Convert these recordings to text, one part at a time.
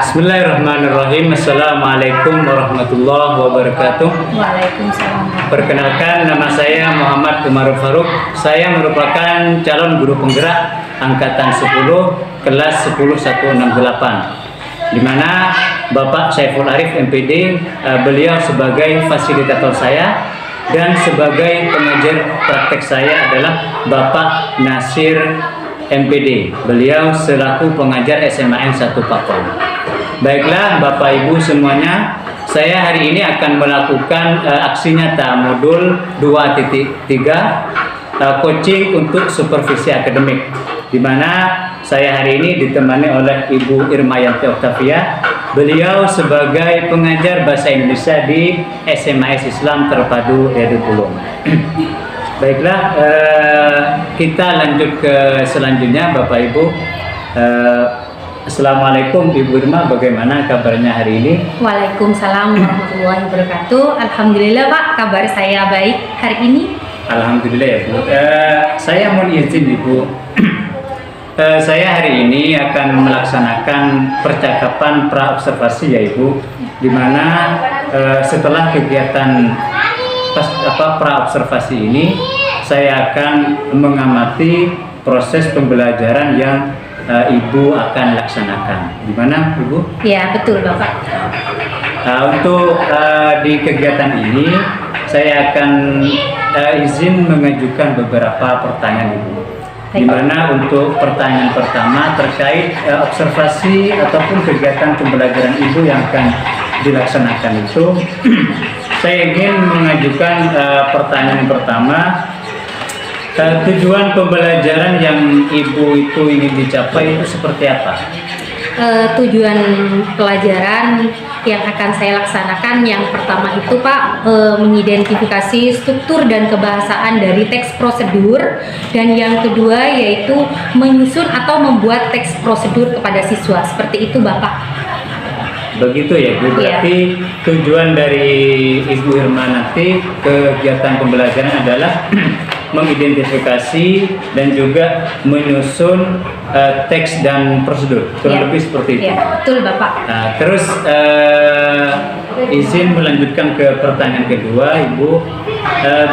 Bismillahirrahmanirrahim. Assalamualaikum warahmatullahi wabarakatuh. Waalaikumsalam. Perkenalkan, nama saya Muhammad Umar Faruk. Saya merupakan calon guru penggerak angkatan 10 kelas 10168, di mana Bapak Saiful Arif MPD, beliau sebagai fasilitator saya, dan sebagai pengajar praktek saya adalah Bapak Nasir MPD. Beliau selaku pengajar SMAN 1 Pakon. Baiklah Bapak Ibu semuanya, saya hari ini akan melakukan aksi nyata modul 2.3 coaching untuk supervisi akademik, di mana saya hari ini ditemani oleh Ibu Irmayanti Oktavia. Beliau sebagai pengajar bahasa Indonesia di SMAS Islam Terpadu Riyadul Ulum. Baiklah, kita lanjut ke selanjutnya Bapak Ibu. Assalamualaikum Ibu Irma, bagaimana kabarnya hari ini? Waalaikumsalam warahmatullahi wabarakatuh. Alhamdulillah Pak, kabar saya baik hari ini. Alhamdulillah ya Bu. Saya mohon izin Ibu. Saya hari ini akan melaksanakan percakapan pra-observasi ya Ibu, di mana setelah kegiatan pra-observasi ini saya akan mengamati proses pembelajaran yang Ibu akan laksanakan. Gimana Ibu? Ya betul Bapak. Untuk di kegiatan ini saya akan izin mengajukan beberapa pertanyaan Ibu. Di mana untuk pertanyaan pertama terkait observasi ataupun kegiatan pembelajaran Ibu yang akan dilaksanakan itu, saya ingin mengajukan pertanyaan pertama. Tujuan pembelajaran yang Ibu itu ingin dicapai itu seperti apa? Tujuan pelajaran yang akan saya laksanakan yang pertama itu Pak, mengidentifikasi struktur dan kebahasaan dari teks prosedur, dan yang kedua yaitu menyusun atau membuat teks prosedur kepada siswa. Seperti itu Bapak. Begitu ya Bu, berarti tujuan dari Ibu Irma nanti kegiatan pembelajaran adalah mengidentifikasi dan juga menyusun teks dan prosedur, kurang lebih seperti itu. Ya, betul Bapak. Nah, terus izin melanjutkan ke pertanyaan kedua Ibu,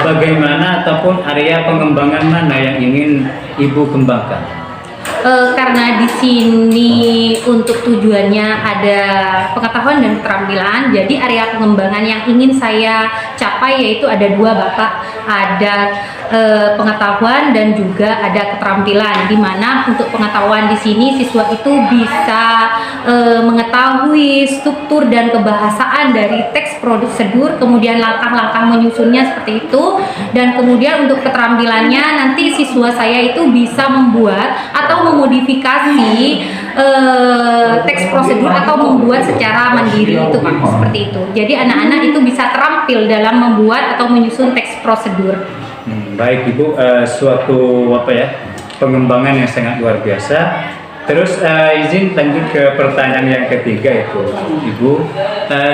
bagaimana ataupun area pengembangan mana yang ingin Ibu kembangkan? Karena di sini untuk tujuannya ada pengetahuan dan keterampilan, jadi area pengembangan yang ingin saya capai yaitu ada dua Bapak, ada pengetahuan dan juga ada keterampilan, di mana untuk pengetahuan di sini siswa itu bisa mengetahui struktur dan kebahasaan dari teks prosedur, kemudian langkah-langkah menyusunnya seperti itu, dan kemudian untuk keterampilannya nanti siswa saya itu bisa membuat atau memodifikasi teks prosedur atau membuat secara mandiri itu Pak, seperti itu. Jadi anak-anak itu bisa terampil dalam membuat atau menyusun teks prosedur. Baik Ibu, suatu pengembangan yang sangat luar biasa. Terus izin lanjut ke pertanyaan yang ketiga itu Ibu,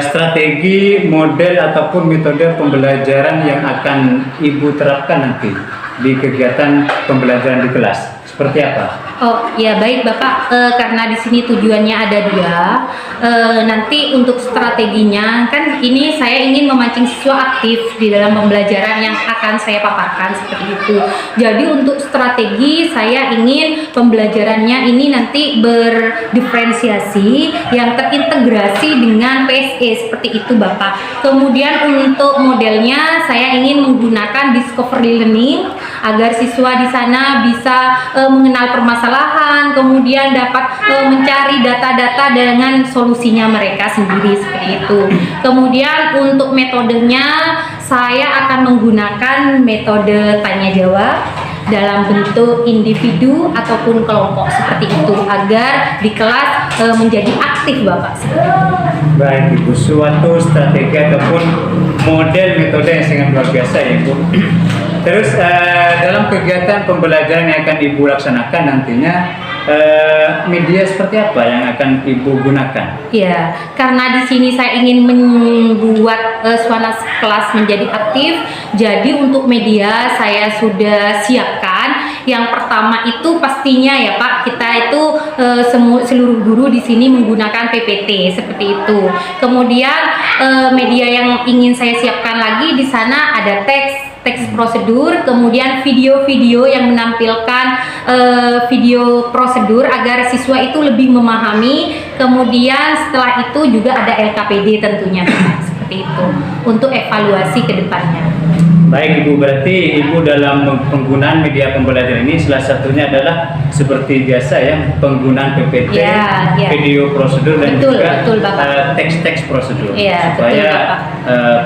strategi, model ataupun metode pembelajaran yang akan Ibu terapkan nanti di kegiatan pembelajaran di kelas seperti apa? Oh ya baik Bapak, karena di sini tujuannya ada dua. Nanti untuk strateginya kan ini saya ingin memancing siswa aktif di dalam pembelajaran yang akan saya paparkan seperti itu. Jadi untuk strategi saya ingin pembelajarannya ini nanti berdiferensiasi yang terintegrasi dengan PSE seperti itu Bapak. Kemudian untuk modelnya saya ingin menggunakan discovery learning agar siswa di sana bisa mengenal permasalahan, kemudian dapat mencari data-data dengan solusinya mereka sendiri seperti itu. Kemudian untuk metodenya saya akan menggunakan metode tanya jawab dalam bentuk individu ataupun kelompok seperti itu agar di kelas menjadi aktif Bapak seperti itu. Baik Ibu, suatu strategi ataupun model metode yang sangat luar biasa ya Ibu. Terus dalam kegiatan pembelajaran yang akan Ibu laksanakan nantinya, media seperti apa yang akan Ibu gunakan? Ya, karena di sini saya ingin membuat suasana kelas menjadi aktif, jadi untuk media saya sudah siapkan Yang pertama itu pastinya ya Pak, kita itu seluruh guru di sini menggunakan PPT seperti itu. Kemudian media yang ingin saya siapkan lagi di sana ada teks prosedur, kemudian video-video yang menampilkan video prosedur agar siswa itu lebih memahami. Kemudian setelah itu juga ada LKPD tentunya seperti itu untuk evaluasi ke depannya. Baik Ibu, berarti Ibu dalam penggunaan media pembelajaran ini salah satunya adalah seperti biasa ya, penggunaan PPT, Ya. video prosedur dan Betul, juga betul, Bapak. teks-teks prosedur Ya, supaya betul, Bapak.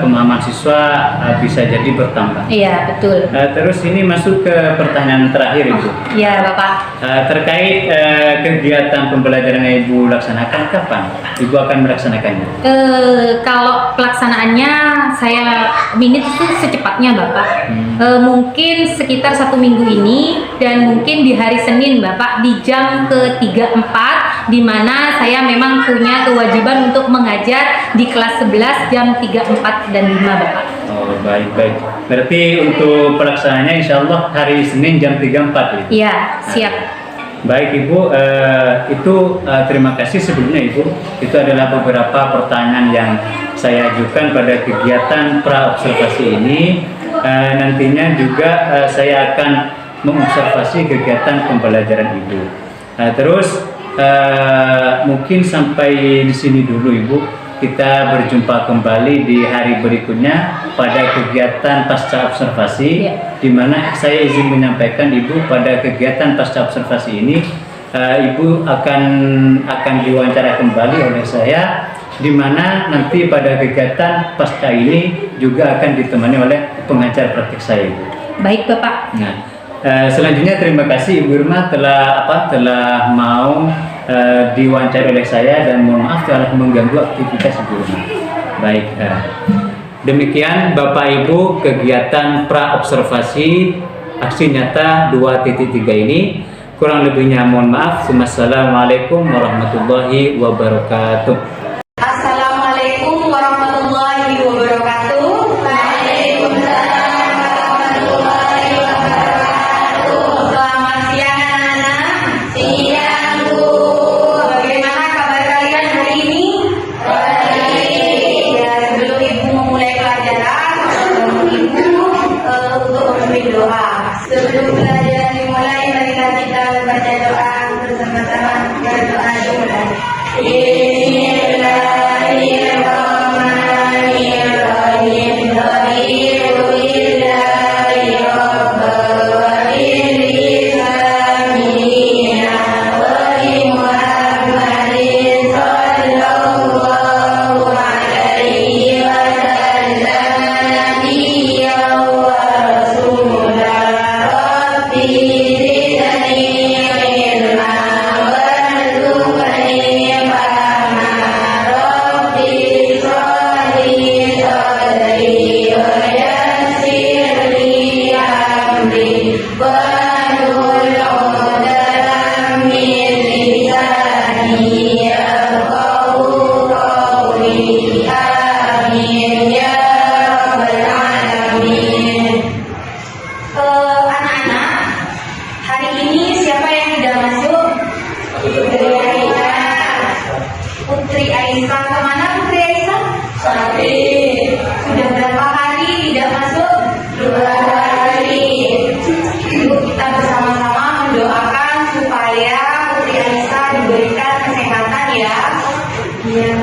pemahaman siswa bisa jadi bertambah. Iya, betul. Terus ini masuk ke pertanyaan terakhir Ibu. Iya, Bapak. Terkait kegiatan pembelajaran yang Ibu laksanakan, kapan Ibu akan melaksanakannya? Kalau pelaksanaannya saya minit itu secepatnya Bapak. Mungkin sekitar 1 minggu ini dan mungkin di hari Senin Bapak di jam ke-3-4 di mana saya memang punya kewajiban untuk mengajar di kelas 11 jam 3, 4 dan 5 Bapak. Oh, baik. Berarti untuk pelaksanaannya insya Allah hari Senin jam 3-4 Ibu. Iya, siap. Baik Ibu, terima kasih sebelumnya Ibu. Itu adalah beberapa pertanyaan yang saya ajukan pada kegiatan pra-observasi ini. Nantinya juga saya akan mengobservasi kegiatan pembelajaran Ibu. Terus mungkin sampai di sini dulu Ibu. Kita berjumpa kembali di hari berikutnya pada kegiatan pasca observasi, di mana saya izin menyampaikan Ibu pada kegiatan pasca observasi ini Ibu akan diwawancara kembali oleh saya, di mana nanti pada kegiatan pasca ini juga akan ditemani oleh pengajar praktik saya Ibu. Baik Bapak. Nah, selanjutnya terima kasih Ibu Irma telah mau diwawancara oleh saya, dan mohon maaf telah mengganggu aktivitas Ibu Irma. Baik, demikian Bapak Ibu kegiatan pra-observasi aksi nyata 2.3 ini. Kurang lebihnya mohon maaf. Wassalamualaikum warahmatullahi wabarakatuh. Assalamualaikum warahmatullahi wabarakatuh. Waalaikumsalam warahmatullahi wabarakatuh. Selamat siang anak-anak. Siang Bu. Bagaimana kabar kalian hari ini? Baik. Ya, sebelum Ibu memulai pelajaran, Ibu untuk memimpin doa. Sebelum pelajaran dimulai, marilah kita membaca doa bersama-sama. Doa dimulai. Anak-anak, hari ini siapa yang tidak masuk? Putri Aisyah. Putri Aisyah, kemana Putri Aisyah? Tadi. Sudah berapa hari tidak masuk? 2 hari. Yuk kita bersama-sama mendoakan supaya Putri Aisyah diberikan kesehatan ya. Iya.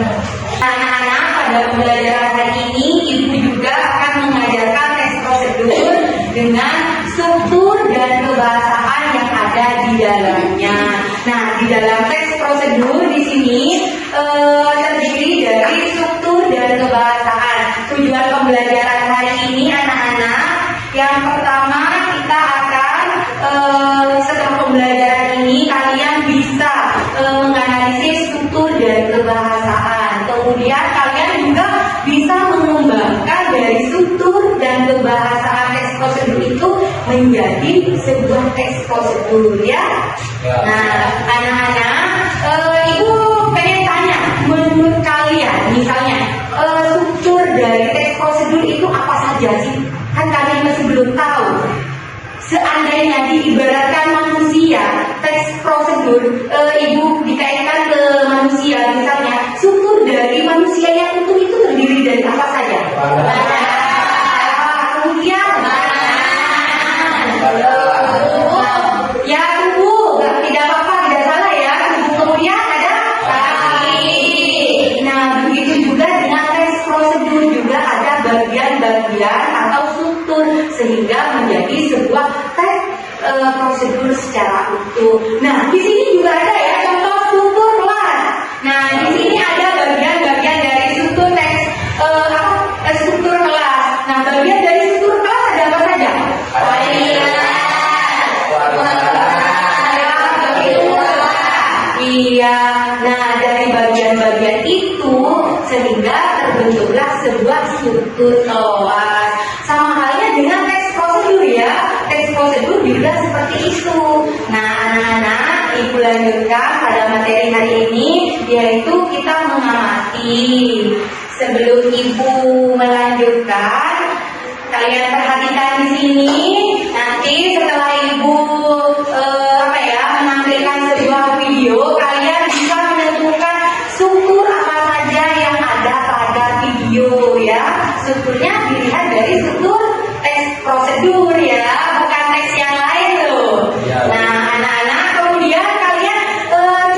Anak-anak, pada pembelajaran hari ini Ibu juga akan mengajarkan tes prosedur dengan struktur dan kebahasaan yang ada di dalamnya. Nah, di dalam teks prosedur di sini terdiri dari struktur dan kebahasaan. Tujuan pembelajaran hari ini anak-anak, yang pertama kita akan setelah pembelajaran ini kalian bisa menganalisis struktur dan kebahasaan. Kemudian kalian juga bisa mengembangkan dari struktur dan kebahasaan teks prosedur itu menjadi sebuah teks prosedur ya. Nah, anak-anak, Ibu pengen tanya, menurut kalian misalnya struktur dari teks prosedur itu apa saja sih? Kan kalian masih belum tahu. seandainya diibaratkan manusia, teks prosedur ibu dikaitkan ke manusia, misalnya struktur dari manusia yang utuh itu terdiri dari apa saja? Kemudian ya tubuh, tidak apa-apa, tidak salah ya. Tubuh, kemudian ada kaki. Nah, begitu juga dengan teks prosedur juga ada bagian-bagian atau struktur sehingga menjadi sebuah teks prosedur secara utuh. Nah, di sini juga ada ya contoh struktur kelas. Nah, di sini ada bagian-bagian dari struktur teks struktur kelas. Nah, bagian dari struktur kelas ada apa saja? Iya, nah dari bagian-bagian itu sehingga terbentuklah sebuah struktur kelas. Sama halnya dengan teks prosedur ya, teks prosedur juga seperti itu. Nah anak-anak, ibu lanjutkan pada materi hari ini, yaitu kita mengamati. Sebelum ibu melanjutkan, kalian perhatikan di sini. Nanti setelah ibu menampilkan sebuah video, kalian bisa menentukan struktur apa saja yang ada pada video ya. Strukturnya dilihat dari struktur teks prosedur ya, bukan teks yang lain loh. Nah anak-anak, kemudian kalian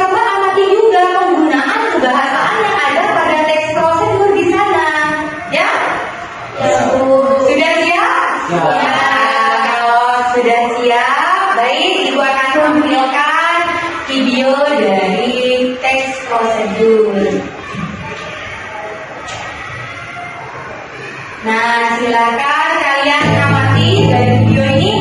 coba amati juga penggunaan kebahasaan yang ada pada teks prosedur di sana ya. Sudah siap? Ya, kalau sudah siap, baik, ibu akan tampilkan video dari teks prosedur. Nah, silakan kalian amati dari video ini.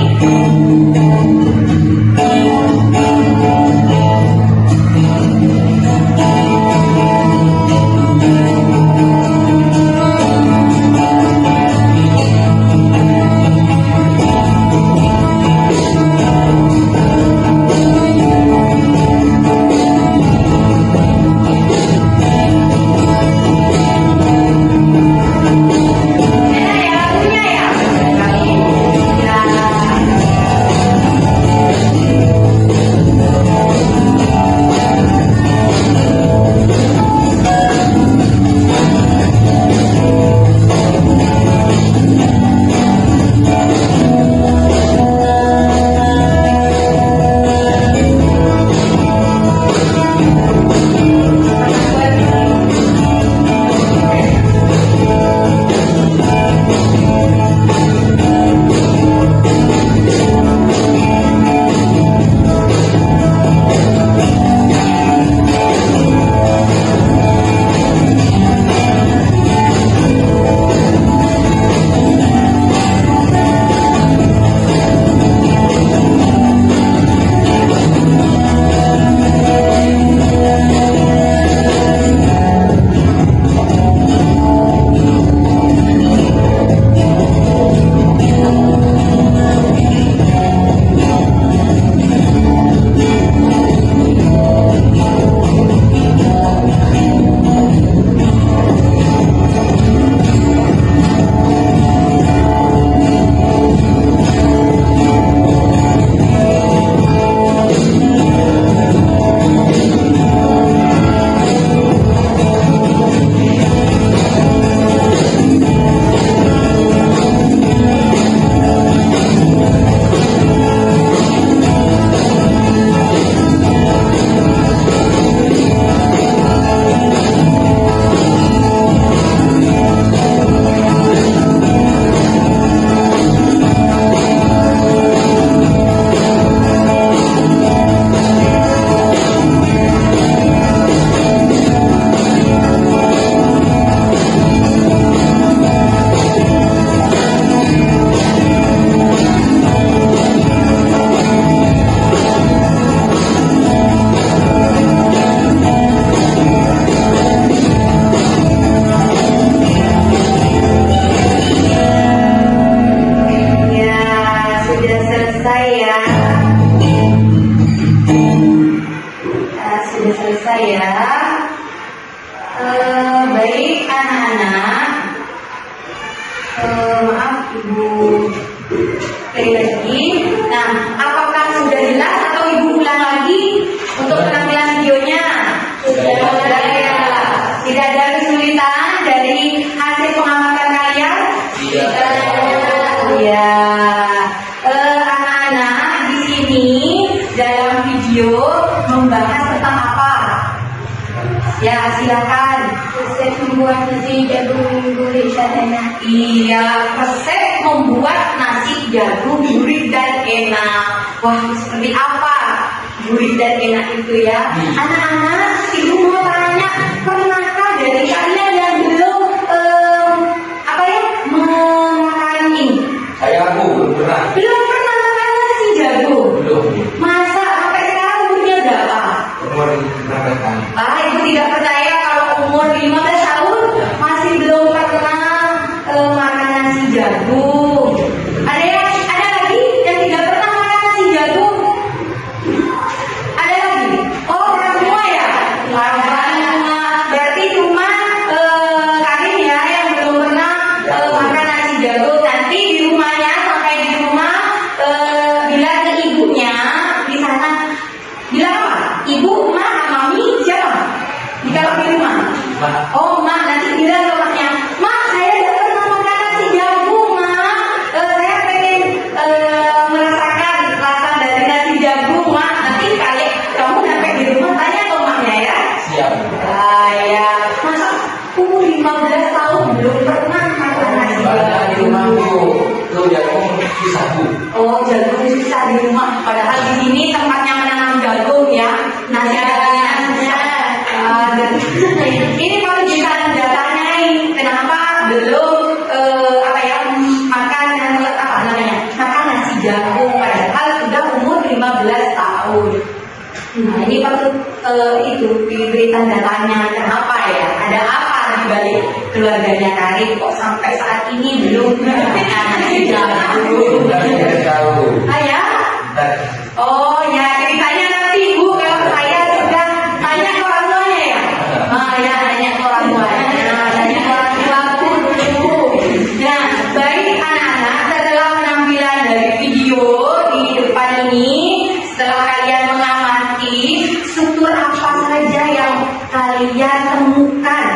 Baik anak-anak, maaf ibu sekali lagi. Nah, apakah sudah jelas atau Ibu ulang lagi untuk penampilan videonya? Sudah ya. Tidak ada kesulitan dari hasil pengamatan kalian? Tidak. Ya. Anak-anak di sini dalam video membahas tentang apa? Ya, silakan. Resep membuat nasi jagung gurih dan enak. Iya, resep membuat nasi jagung gurih dan enak. Wah, seperti apa gurih dan enak itu ya? Anak-anak, Ibu mau tanya, pernahkah dari kalian yang belum makan ini? Belum pernah. Belum pernah makan nasi jagung? Belum. Masa sampai sekarang umurnya berapa? Umur berapa tahun? Ibu tidak percaya kalau umur 15 tahun masih belum pernah makan nasi jagung. Ada lagi yang tidak pernah makan nasi jagung? Ada lagi? Oh, orang semua ya? Orang semua. Berarti cuma Karin ya yang belum pernah makan nasi jagung. Nanti di rumahnya, sampai di rumah bilang ke ibunya di sana. Bilang apa? Ibu, Ma, Mami, siapa? Kalau di rumah. Oh, Ma, nanti bilang ke maknya, Ma, saya tidak pernah makan nasi jagung, Ma. Saya pengen merasakan rasa dari nasi jagung, Ma. Nanti kamu sampai di rumah tanya ke maknya ya. Siap. Ya, masa umur 15 tahun belum pernah makan nasi Padahal di jagung. rumahku tuh jagung susah Bu. Oh, jagung susah di rumah. Padahal di sini tempatnya menanam jagung ya. Nasi jagungnya susah. Ini kalau kita datanya ini, kenapa belum makan makan nasi jagung padahal sudah umur 15 tahun. Nah, ini perlu itu diberi tanda tanya kenapa ya? Ada apa di balik keluarganya Karin kok sampai saat ini belum makan nasi jagung? Tidak tahu. Ya? Oh ya, ceritanya nanti Bu kalau saya sudah tanya ke orang tuanya ya. Ya, tanya ke orang tuanya. Tanya ke orang tuaku dulu. Nah, baik anak-anak, setelah penampilan dari video di depan ini, setelah kalian mengamati struktur apa saja yang kalian temukan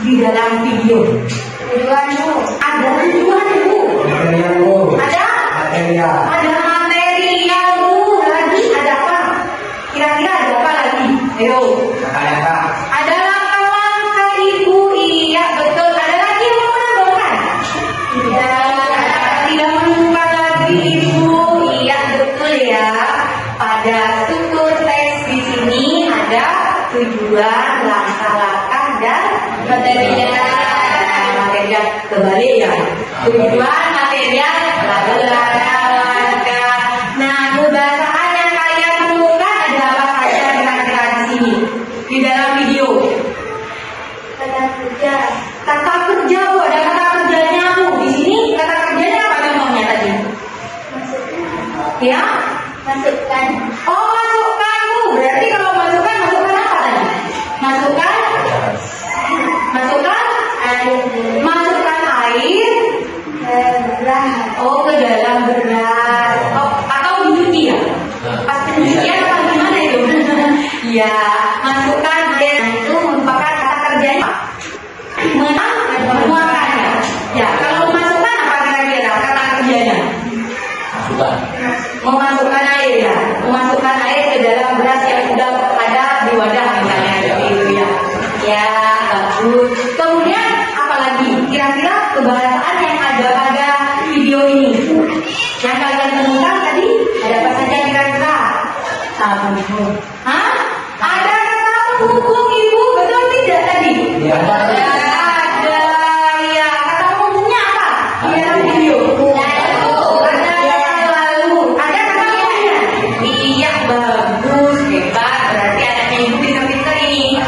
di dalam video. Tujuan Bu, ada tujuan Bu. Material Bu. Ada? Material. Ada material Bu. Lagi ada apa? Kira-kira ada apa lagi? Ayo. Kakak-kakak. Ada langkah-langkah Ibu. Iya betul. Ada lagi yang mau menambahkan? Tidak menemukan lagi Ibu. Iya betul ya. Pada struktur teks di sini ada tujuan, langkah-langkah dan material. Material kebalik ya. Tujuan, material, langkah-langkah. Nah, pembahasan yang kalian temukan ada apa saja kira-kira di sini di dalam video? Kata kerja. Kata kerja Bu, ada kata kerjanya Bu. Di sini kata kerjanya apa contohnya tadi? Ya? Masukkan. Oh, masukkan Bu. Berarti kalau masukkan apa tadi? Masukkan Air. masukkan air. Beras. Oh, ke dalam beras. Oh, atau dicuci ya? Pas pencucian apa gimana itu? Ya, masukkan air. Itu merupakan kata kerjanya. Menuangkan ya. Ya, kalau masukkan apa kira-kira kata kerjanya? Masukkan. Memasukkan air ya, memasukkan air ke dalam beras yang sudah ada di wadah misalnya seperti itu ya. Ya, bagus. Kemudian apalagi kira-kira kebahasan yang ada pada video ini yang kalian temukan tadi ada apa saja kira-kira? Menghubung. Hah? Ada kata menghubung Ibu, betul tidak tadi? Ya. Ada ya. Kata menghubungnya apa? Di dalam video. Ada kata lalu. Ada kata lalunya. Iya, bagus, hebat. Berarti anaknya Ibu pintar-pintar ini.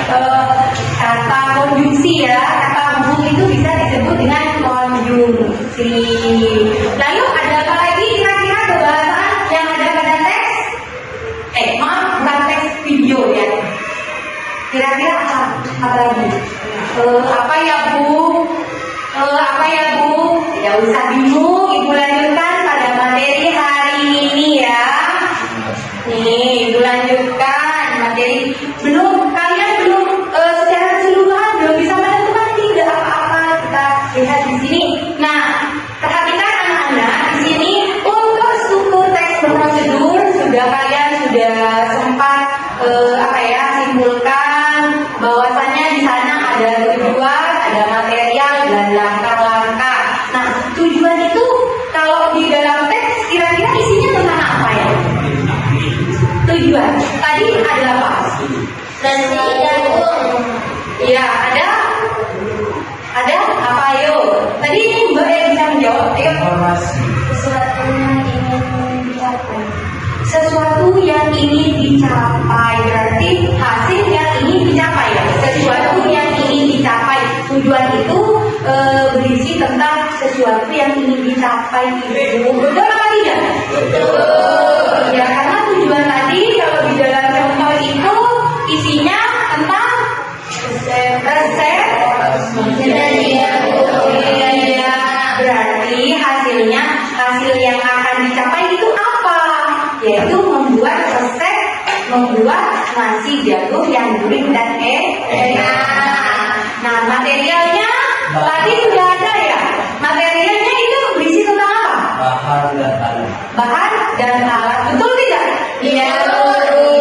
Kata konjungsi ya. Kata menghubung itu bisa disebut dengan konjungsi. Lalu ada apa lagi kira-kira kebahasan yang ada pada teks? Maaf, bukan teks video ya. Kira-kira apa lagi? Apa ya Bu? Tidak usah bingung, Ibu lanjutkan pada materi lihat di sini. Nah, perhatikan anak-anak di sini untuk struktur teks prosedur kalian sudah sempat simpulkan bahwasannya di sana ada tujuan, ada material dan langkah-langkah. Nah, tujuan itu kalau di dalam teks kira-kira isinya tentang apa ya? Tujuan. Tadi ada apa? Nasi jagung. Iya, ada apa ayo? Tadi ini Mbak yang bisa menjawab. Ayo. Informasi. Sesuatu yang ingin dicapai berarti hasil yang ingin dicapai ya. Sesuatu yang ingin dicapai. Tujuan itu berisi tentang sesuatu yang ingin dicapai itu. Betul apa tidak? Betul. Ya, karena tujuan tadi kalau di dalam contoh itu isinya tentang resep. Berarti hasil yang akan dicapai itu apa? Yaitu membuat resep, membuat nasi jagung yang gurih dan enak. Nah, materialnya tadi sudah ada ya. Materialnya itu berisi tentang apa? Bahan dan alat. Bahan dan alat. Betul tidak? Iya.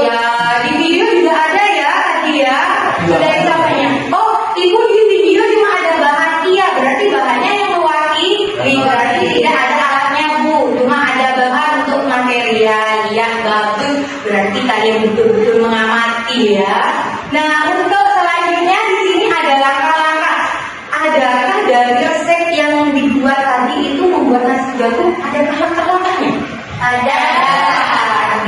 Ya, di video juga ada ya tadi ya. Sudah disampaikan. Oh, ibu di video cuma ada bahan. Iya, berarti bahannya yang mewakili. Berarti tidak ada alatnya bu. Cuma ada bahan untuk material yang bagus. Berarti kalian betul-betul mengamati ya. Nah, untuk selanjutnya di sini ada langkah-langkah. Adakah dari resep yang dibuat tadi itu membuat nasi jagung ada langkah-langkahnya? Ada.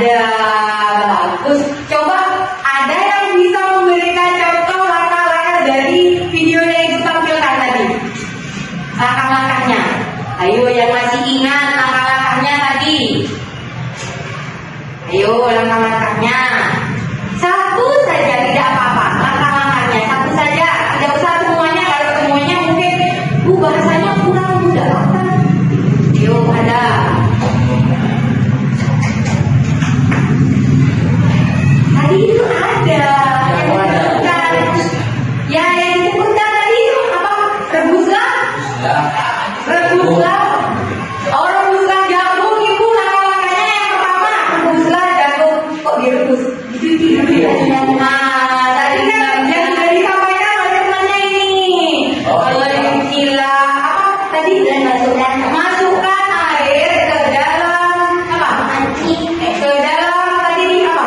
Bagus. Coba ada yang bisa memberikan contoh langkah-langkah dari video yang ibu tampilkan tadi? Langkah-langkahnya. Ayo yang masih ingat langkah-langkahnya tadi. Ayo langkah-langkahnya. Satu saja tidak apa-apa. Langkah-langkahnya satu saja. Tidak usah semuanya. Kalau semuanya mungkin bahasanya kurang mudah. Ayo ada. Tadi itu ada. Yang disebutkan tadi itu apa? Rebuslah. Rebuslah. Oh, rebuslah jagung ibu langkah-langkahnya yang pertama rebuslah jagung. Kok direbus? Dicuci dulu ya. Nah, tadi kan yang sudah disampaikan oleh temannya ini. Cucilah apa tadi? Dan masukkan air ke dalam apa? Ke dalam tadi apa?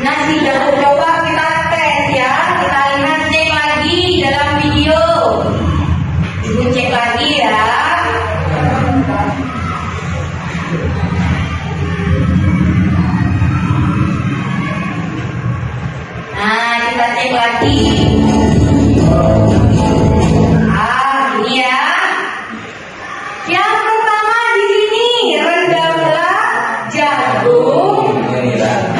Nasi jagung. Coba kita tes ya. Kita lihat, cek lagi dalam video. Ibu cek lagi ya. Nah, kita cek lagi. Ini ya. Yang pertama di sini rendamlah jagung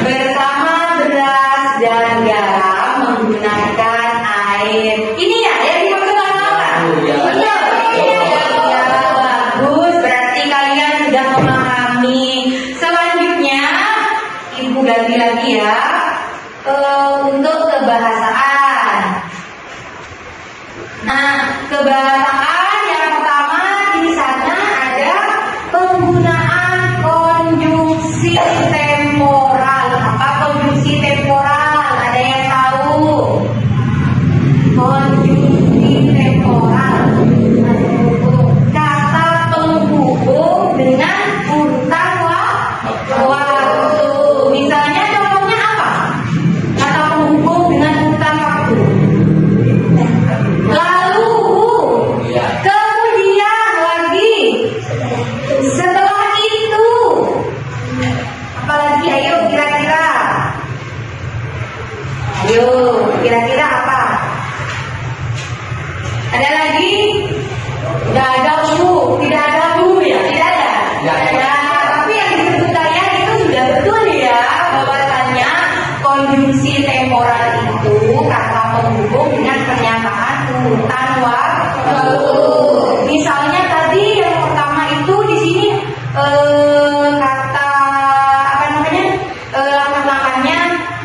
bersama beras dan garam menggunakan air. Ini ya yang dimaksud apa? Betul. Ya, bagus. Berarti kalian sudah memahami. Selanjutnya, ibu ganti lagi ya. Untuk kebahasaan. Nah, kebahasaan yang pertama di sana ada penggunaan konjungsi temporal. Apa konjungsi temporal? Ada yang tahu? Konjungsi temporal. Kata penghubung dengan urutan waktu. Misalnya contohnya apa? Kata penghubung dengan urutan waktu. Lalu, kemudian lagi, setelah itu, apalagi? Ayo kira-kira. Ayo kira-kira apa? Ada lagi? Tidak ada bu, tidak ada bu ya, tidak ada. Ya, tapi yang disebut kalian itu sudah betul ya, bahwasannya konjungsi temporal itu kata penghubung dengan pernyataan urutan waktu. Misalnya tadi yang pertama itu di sini kata apa namanya? Langkah-langkahnya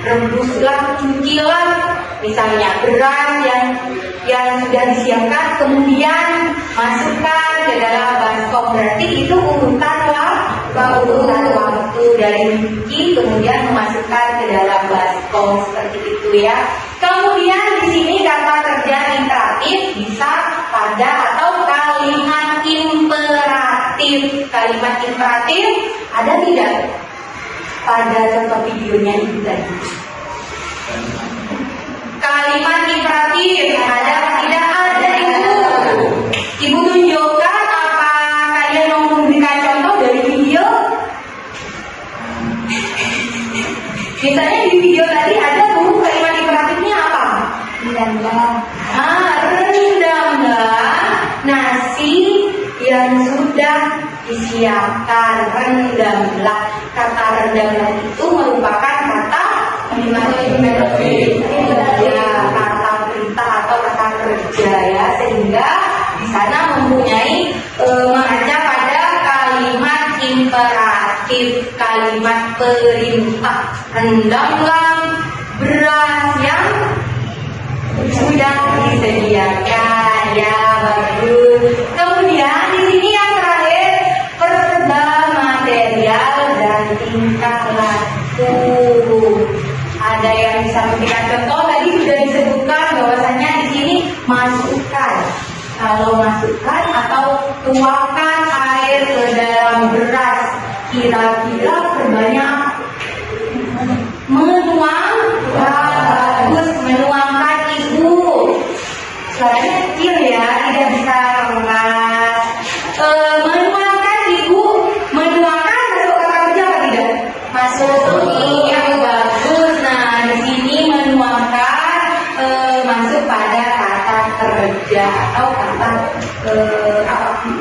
rebuslah, cucilah. Misalnya beras yang sudah disiapkan, kemudian melihat waktu dari mimpi kemudian memasukkan ke dalam baskom seperti itu ya. Kemudian di sini kata kerja imperatif bisa pada atau kalimat imperatif. Kalimat imperatif ada tidak pada contoh videonya itu tadi? Kalimat imperatif ada apa tidak? Ada ibu. Ibu tunjukkan apa kalian mau memberikan contoh dari video? Misalnya di video tadi ada bu kalimat imperatifnya apa? Rendanglah. Rendanglah nasi yang sudah disiapkan. Rendanglah. Kata rendanglah itu merupakan kata ya, kata perintah atau kata kerja ya, sehingga di sana mempunyai mengaca pada kalimat imperatif, kalimat perintah. Rendanglah beras yang sudah disediakan ya, bagus. Kemudian di sini yang terakhir perda material dan tingkah laku. Ada yang bisa memberikan contoh? Tadi sudah disebutkan bahwasanya di sini masukkan. Kalau masukkan atau tuangkan air ke dalam beras, kira-kira perbanyak menuang. Bagus, menuangkan ibu. Suaranya kecil ya, tidak bisa keras. Menuangkan ibu, menuangkan masuk kata kerja apa tidak? Masuk. Iya, bagus. Nah, di sini menuangkan masuk pada kata kerja atau kata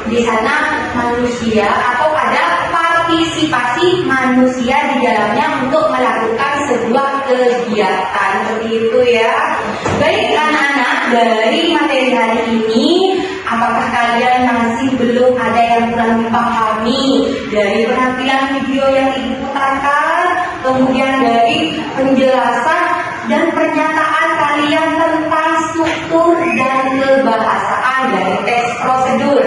di sana manusia atau ada partisipasi manusia di dalamnya untuk melakukan sebuah kegiatan seperti itu ya. Baik anak-anak, dari materi hari ini apakah kalian masih belum ada yang kurang dipahami dari penampilan video yang ibu putarkan, kemudian dari penjelasan dan pernyataan kalian tentang struktur dan kebahasaan dari teks prosedur?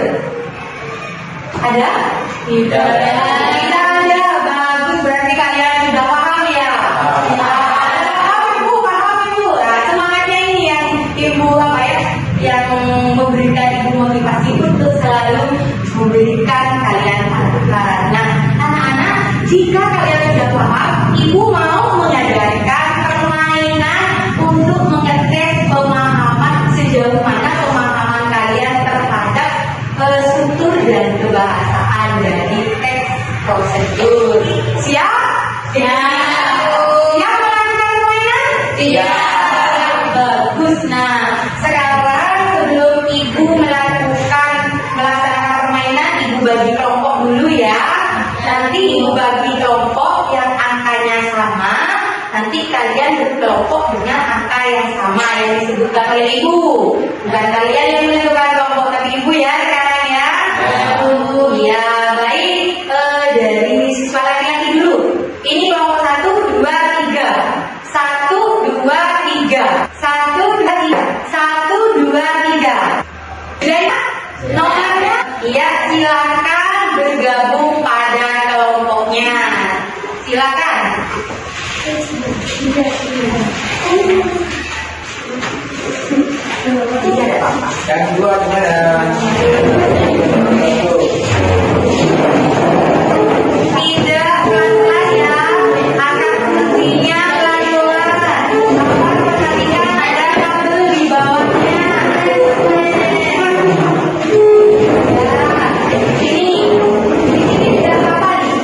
Ada? Tidak ada. Tidak ada. Bagus, berarti kalian sudah paham ya? Paham ibu, paham ibu. Nah, semangatnya ini yang ibu apa ya? Yang memberikan ibu motivasi untuk selalu memberikan kalian masukan. Nah, anak-anak, jika kalian sudah paham, ibu mau mengajarkan permainan untuk mengetes pemahaman sejauh mana pemahaman kalian terhadap struktur dan kebahasaan dari teks prosedur. Siap? Siap. Siap melakukan permainan? Siap. Bagus. Nah, sekarang sebelum ibu melaksanakan permainan, ibu bagi kelompok dulu ya. Nanti ibu bagi kelompok yang angkanya sama. Nanti kalian berkelompok dengan angka yang sama yang disebutkan oleh ibu. Bukan kalian yang menentukan kelompok, tapi ibu ya sekarang ya. Ya baik, dari siswa laki-laki dulu. Ini kelompok 1, 2, 3. 1, 2, 3. 1, 2, 3. 1, 2, 3. Sudah ya? Nomornya? Iya, silakan bergabung pada kelompoknya. Silakan. Yang kedua gimana? Tidak pelan-pelan ya, akan mestinya pelan-pelan. Perhatikan ada kabel di bawahnya. Di sini tidak apa-apa nih.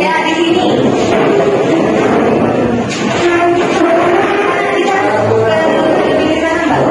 Ya di sini. Bisa lebih ke sana, Mbak.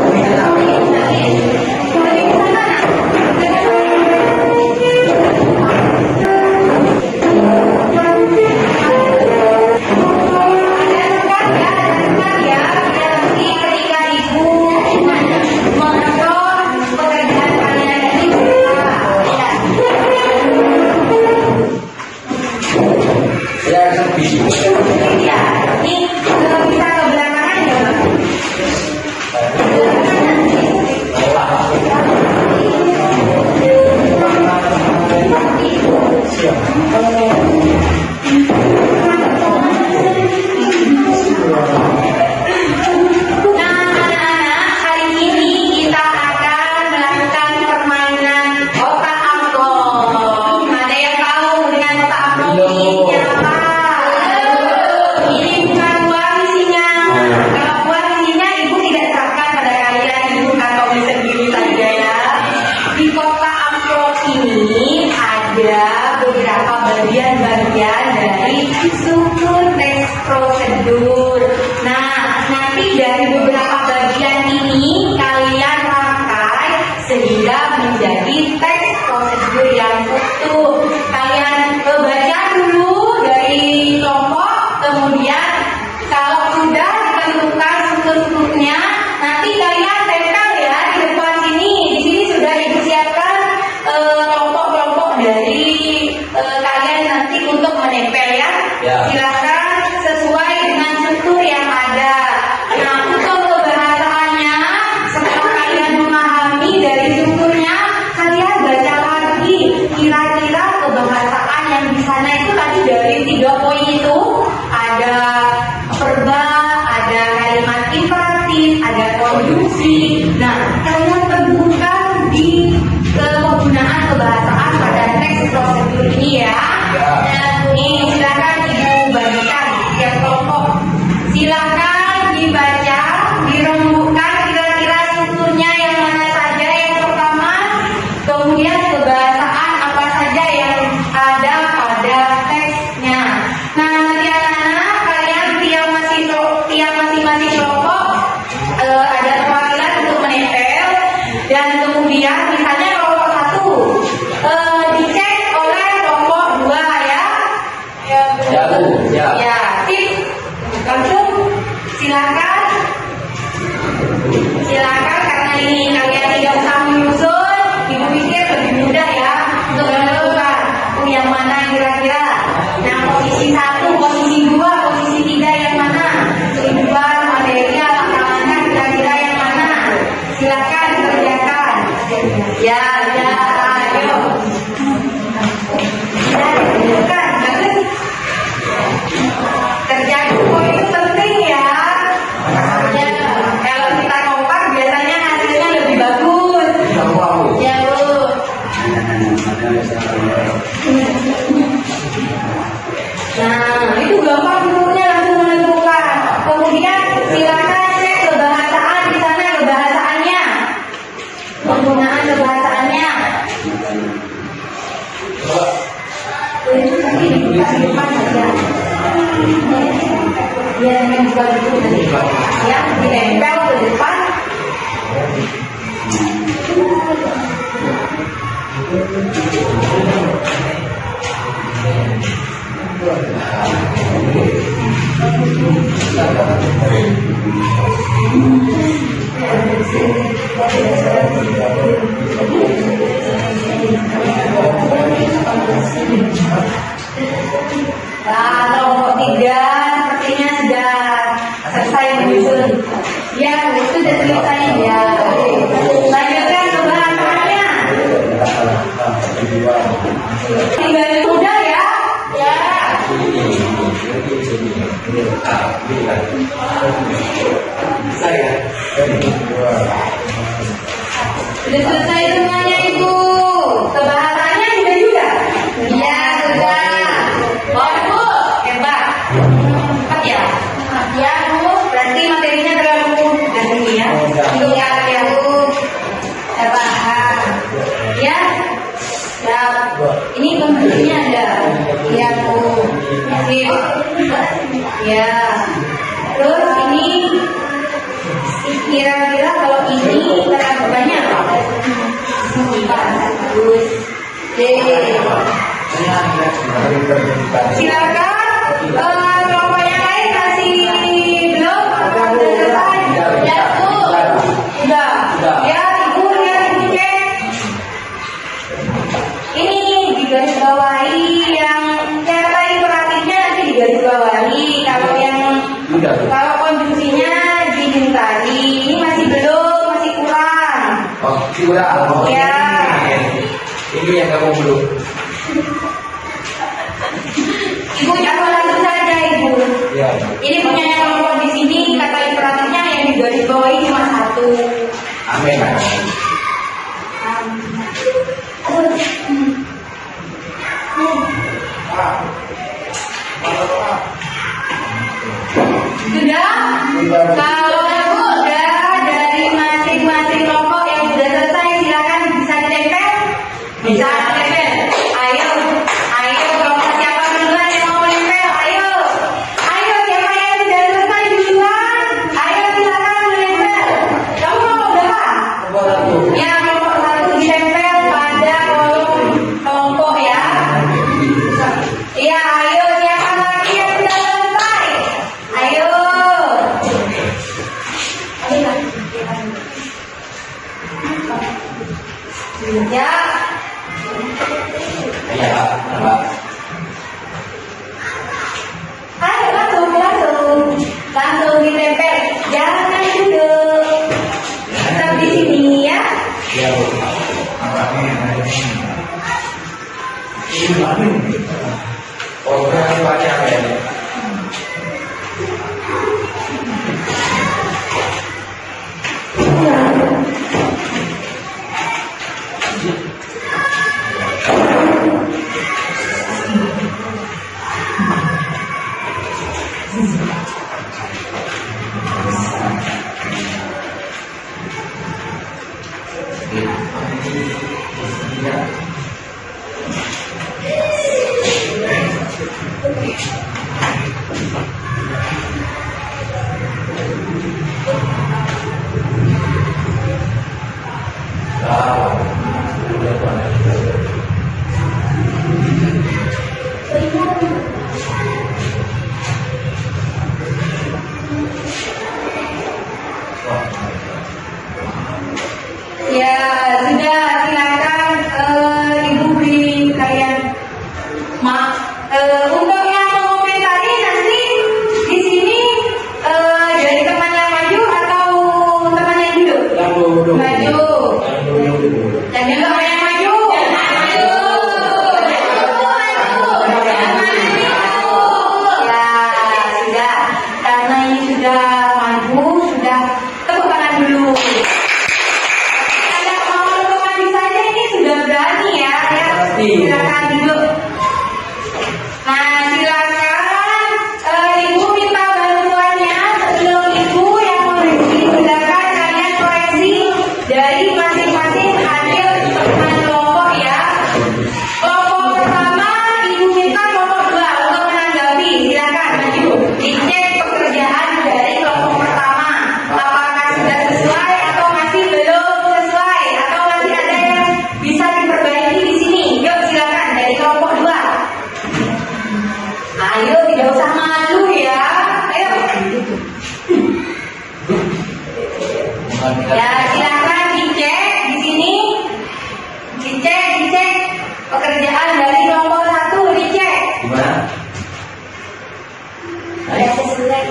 bagian-bagian dari struktur teks prosedur. Nah, nanti dari beberapa bagian ini kalian pakai sehingga menjadi teks prosedur yang utuh. Kalian baca dulu dari kelompok, kemudian kalau sudah ditentukan strukturnya, nanti kalian tempel ya di depan sini. Di sini sudah ibu siapkan kelompok-kelompok dari kalian nanti untuk menempel ya. Silakan sesuai dengan struktur yang ada. Nah, untuk kebahasaannya, setelah kalian memahami dari strukturnya, kalian baca lagi kira-kira kebahasaan yang di sana itu tadi dari 3 poin itu ada verba, ada kalimat imperatif, ada konjungsi. Nah, kalian temukan di penggunaan kebahasaan pada teks prosedur ini ya. Dan ini silakan ibu bagikan tiap kelompok. Silakan dibaca, dirembukkan kira-kira strukturnya yang mana saja yang pertama, kemudian kebahasaan apa saja yang ada pada teksnya. Nah, nanti anak-anak kalian tiap masing-masing kelompok ada perwakilan untuk menempel, dan kemudian misalnya kelompok 1 dicek oleh kelompok 2 ya. Ya, sip. Langsung silakan karena ini kalian tidak usah menyusun, ibu pikir lebih mudah ya untuk menentukan yang mana kira-kira. Nah, posisi 1, posisi 2, posisi 3 yang mana? Kehidupan material, langkah-langkah kira-kira yang mana? Silakan kerjakan. Ya, ayo. Ya, kerjakan. Bagus. Kerjakan poin itu penting ya. Ya, kalau kita kompak biasanya hasilnya lebih bagus. Ya, Bu. Nah, itu gampang bentuknya langsung menentukan. Kemudian silakan cek kebahasaan di sana, kebahasaannya, penggunaan kebahasaannya. Itu nanti dibuka di depan saja. Biar yang dibuka dulu nanti. Ya, ditempel ke depan. Nah, kelompok 3 sepertinya sudah selesai menyusun. Ya, itu sudah selesai ya. Lanjutkan kebahasaannya. Tinggal mudah ya. Ya. Sudah selesai semuanya ibu. Kebahasaannya juga. Ya sudah. Bu, hebat. Cepat ya. Ya Bu, berarti materinya terlalu mudah ini ya. Untuk ya Bu. Saya paham. Ya. Ya. Ini konstruksinya ada. Ya Bu. Sip. Ya. Terus ini kira-kira kalau ini terlalu banyak apa? Bagus. Silakan kelompok yang lain masih belum selesai. Ya Bu. Sudah. Ya Ibu lihat Ibu cek. Ini digarisbawahi yang cara imperatifnya nanti digarisbawahi. Kalau konjungsinya dimintai. Ini masih belum, masih kurang. Oh, kurang. Ya. Ini yang kamu belum. Ibu jawab langsung saja Ibu. Ya. Ini punyanya kelompok di sini kata imperatifnya yang digarisbawahi cuma 1. Amin. Sudah? Kalau Ibu sudah dari masing-masing kelompok yang sudah selesai silakan bisa ditempel. Bisa ditempel. Ayo kelompok Ya. Iya, Pak. Pak. Ayo langsung ditempel. Jangan duduk. Tetap di sini ya. Iya, Bu. Oh, berarti banyak ya. Ya sudah, silakan ibu beri kalian untuk yang mengomentari nanti di sini dari teman yang maju atau teman yang duduk? Maju. Dan juga teman yang maju. Maju. Ya sudah, karena ini sudah maju, sudah tepuk tangan dulu. Sudah berani ya, silakan duduk. Nah, silakan ibu minta bantuannya sebelum ibu yang koreksi. Silakan kalian koreksi dari masing-masing hasil teman kelompok ya. Kelompok pertama ibu minta kelompok dua untuk menanggapi. Silakan maju. Dicek pekerjaan dari kelompok pertama. Apakah sudah sesuai atau masih belum sesuai atau masih ada yang bisa diperbaiki di sini. Yuk silakan dari kelompok dua. Ayo tidak usah malu ya. Ayo. Ya silakan dicek di sini. Dicek pekerjaan dari kelompok satu dicek. Gimana? Sudah sesuai.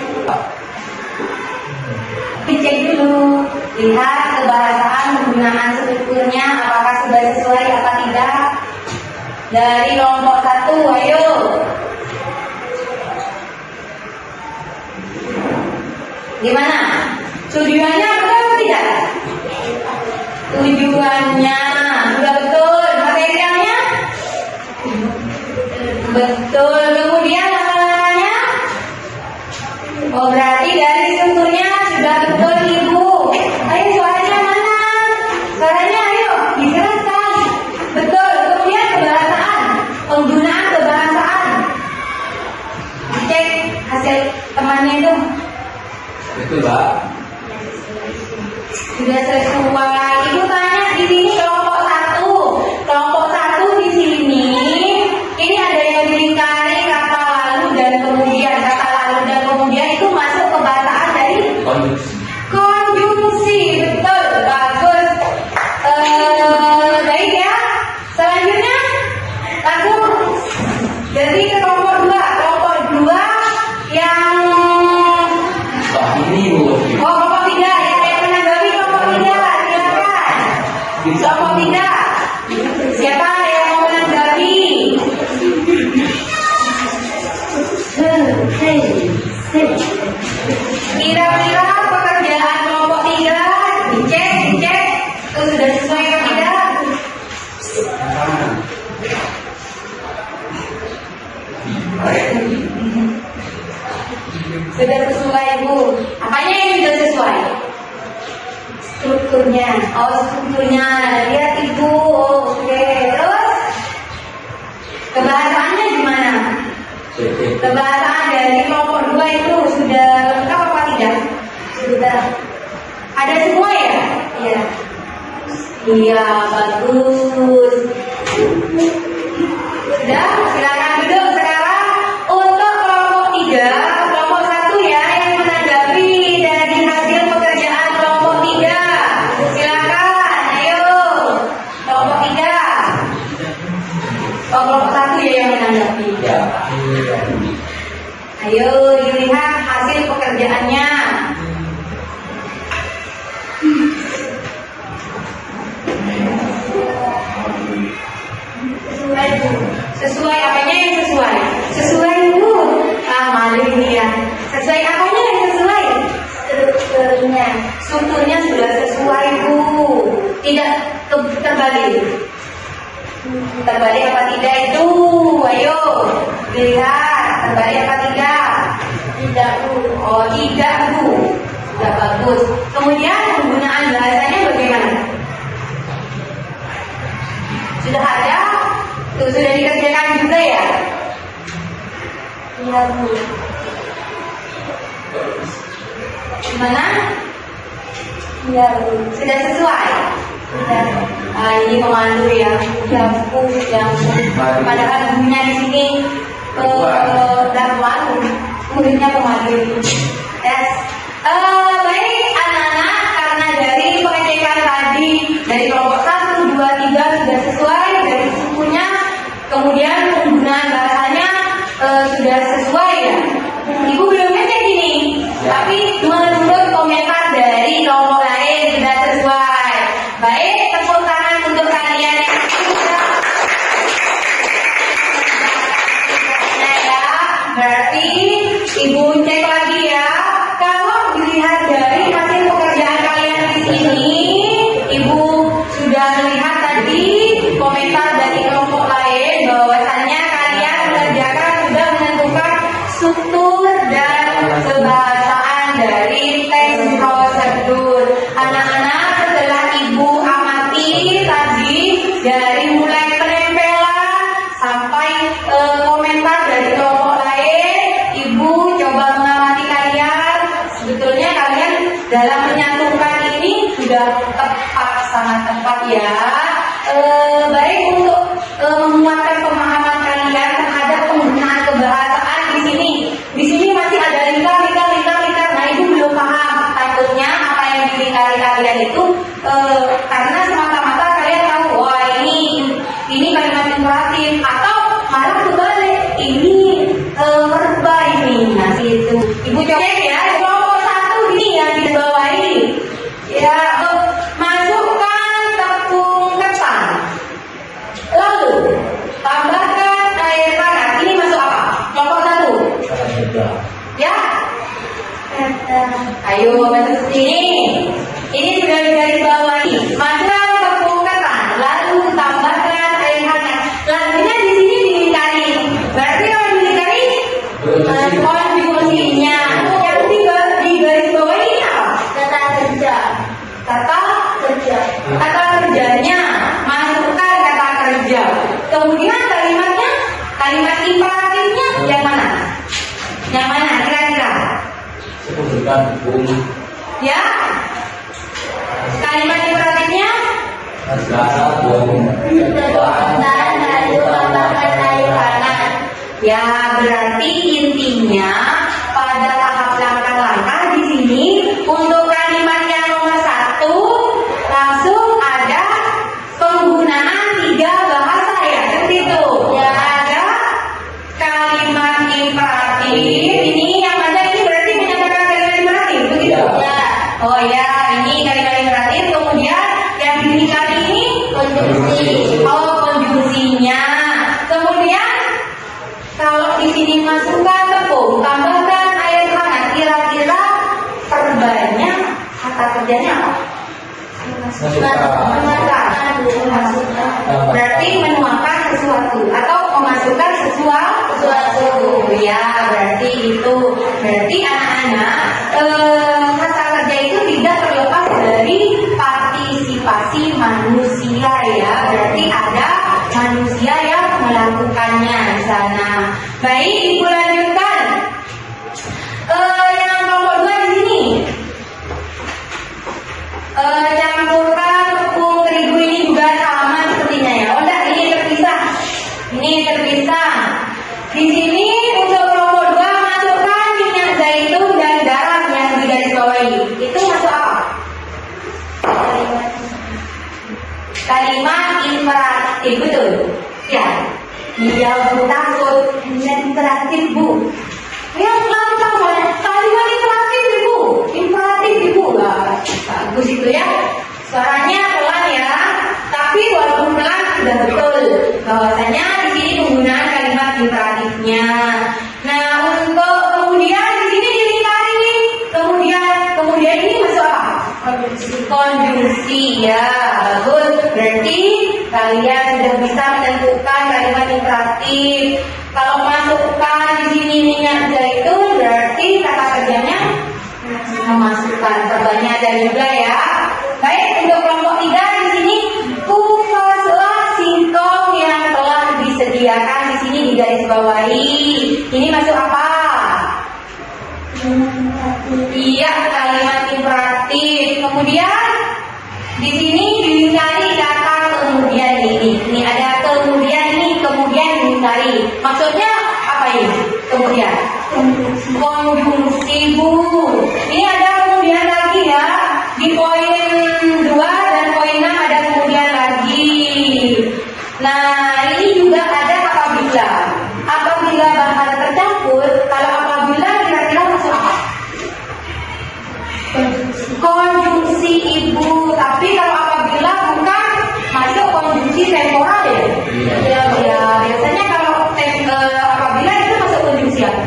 Dicek dulu, lihat kebahasaan penggunaan strukturnya apakah sudah sesuai apa tidak. Dari kelompok satu, ayo. Gimana? Tujuannya betul atau tidak? Tujuannya sudah betul. Materialnya betul. Kemudian hafalannya. Oh berarti dari strukturnya sudah betul ibu. Ayo suaranya mana? Suaranya ayo digerakkan. Betul. Kemudian kebahasaan, penggunaan kebahasaan. Cek hasil temannya itu. Betul, Pak. Sudah sesuai. Ibu tanya di sini kelompok satu. Kelompok satu di sini ini ada yang dilingkari kata lalu dan kemudian. Kata lalu dan kemudian itu masuk ke bahasaan dari konjungsi. Betul, bagus. Baik ya. Selanjutnya langsung jadi ke kelompok dua. Kelompok dua yang Ini, Bu. oh kelompok tiga ya, yang menanggapi kelompok tiga silakan. Kelompok tiga siapa yang mau menanggapi? Kira-kira pekerjaan kelompok tiga dicek itu sudah sesuai atau tidak? Sudah sesuai Bu. Apanya yang sudah sesuai? Strukturnya. Oh strukturnya. Lihat Ibu. Oke. Terus kebahasaannya gimana? Kebahasaan dari kelompok dua itu sudah lengkap apa tidak? Sudah. Ada semua ya? Iya. Iya bagus. Sudah. Silakan duduk sekarang untuk kelompok tiga. Kelompok satu ya yang menanggapi dari hasil pekerjaan kelompok tiga. Silakan. Ayo. Kelompok Ayo dilihat hasil pekerjaannya. Sesuai Bu. Sesuai apanya yang sesuai? Sesuai Bu. Ah, malu ini ya. Sesuai apanya yang sesuai? Strukturnya. Strukturnya sudah sesuai Bu. Tidak terbalik. Terbalik apa tidak itu? Ayo lihat terbalik apa tidak? Tidak Bu. Oh tidak Bu. Sudah bagus. Kemudian penggunaan bahasanya bagaimana? Sudah ada? Tuh, sudah dikerjakan juga ya? Iya Bu. Gimana? Iya Bu. Sudah sesuai? Sudah. Ah, ini pemandu ya, yang padahal gurunya di sini dakwah, muridnya pemandu. Yes. Baik anak-anak, karena dari pengecekan tadi dari kelompok 1, 2, 3 sudah sesuai dari sukunya, kemudian penggunaan bahasanya sudah sesuai ya. Ibu belum ngecek ini, tapi menurut komentar dari kelompok lain sudah sesuai. Baik, tepuk tangan untuk kalian yang sudah. Nah ya, berarti ibu cek lagi ya. Kalau dilihat dari hasil pekerjaan kalian di sini, ibu sudah melihat tadi komentar dari kelompok lain bahwasannya kalian mengerjakan sudah menentukan struktur dan kebahasaan dari teks prosedur. Anak-anak, setelah ibu amati tadi dari mulai penempelan sampai komentar dari kelompok lain, ibu coba mengamati kalian. Sebetulnya kalian dalam menyatukan ini sudah tepat, sangat tepat ya. Baik untuk menguatkan pemahaman kalian terhadap penggunaan kebahasaan di sini. Di sini masih ada lingkar. Nah, ibu belum paham. Takutnya apa yang dilingkari kalian itu karena semata-mata kalian tahu, wah ini kalimat imperatif, atau malah kebalik, ini verba ini. Nah, itu. Ibu coba ya, kelompok 1 ini yang dibawahi. Ya, masukkan tepung ketan. Lalu tambahkan air hangat. Ini masuk apa? Kelompok 1. Ya. Ayo masuk sini. Ini sudah dari bawah nih. Masukkan tepung ketan. Lalu tambahkan air hangat. Lalunya di sini dilingkari. Berarti kalau dilingkari konjugasinya. Yang di garis bawah ini apa? Kata kerja. Kata Kerja. kata kerjanya, masukkan kata kerja. Kemudian kalimatnya, kalimat imperatifnya yang mana? Yang mana kira-kira? Sebutkan hukum Ya? Kalimat imperatifnya? negara hukum. Ketan lalu tambahkan air hangat. Ya, berarti intinya pada tahap langkah-langkah di sini untuk kalimat yang nomor 1 langsung ada penggunaan 3 bahasa ya, seperti itu. Ya. Ada kalimat imperatif. Ini yang ada ini berarti menyatakan kalimat imperatif, begitu? Ya. Oh ya, ini kalimat imperatif. Kemudian yang dilingkari ini Konjungsi. oh konjungsinya. Kemudian kalau di sini masukkan tepung, tambahkan air hangat, kira-kira verbanya, kata kerjanya apa? Memasukkan. Berarti menuangkan sesuatu atau memasukkan sesuatu. Ya, berarti itu. Berarti anak-anak kata kerja itu tidak terlepas dari partisipasi manusia ya. Berarti ada manusia yang melakukannya di sana. Baik, ibu lanjutkan. Yang nomor 2 di sini. Campurkan tepung terigu ini juga sama sepertinya ya. Oh enggak, ini terpisah. Ini terpisah. Di sini untuk kelompok 2 masukkan minyak zaitun dan garam yang digarisbawahi. Itu masuk apa? Kalimat imperatif, betul? Ya. Iya, Bu, takut. Kalimat imperatif, Bu. Yang lantang kalimat imperatif ibu, lah bagus itu ya. Suaranya pelan ya, tapi walaupun pelan sudah betul bahwasanya di sini penggunaan kalimat imperatifnya. Nah untuk kemudian di sini dilingkari, kemudian ini masuk apa? Konjungsi ya, bagus. Berarti kalian sudah bisa menentukan kalimat imperatif. Kalau masukkan di sini minyak zaitun, berarti kata kerjanya memasukkan. Perbanyak ada juga ya. Baik, untuk kelompok 3 di sini kufalah singkong yang telah disediakan di sini digarisbawahi. Ini masuk apa? Iya, kalimat imperatif. Kemudian di sini dilingkari kata kemudian ini. Ini ada kemudian ini, kemudian dilingkari. Maksudnya apa ini? Kemudian konjungsi bu. Ini ada kemudian lagi ya. Di poin 2 dan poin 6 ada kemudian lagi. Nah, ini juga ada apabila. Apabila bahan tercampur, kalau apabila kira-kira masuk apa? Konjungsi ibu. Tapi kalau apabila bukan masuk konjungsi temporal ya. Ya, biasanya kalau apabila itu masuk konjungsi apa?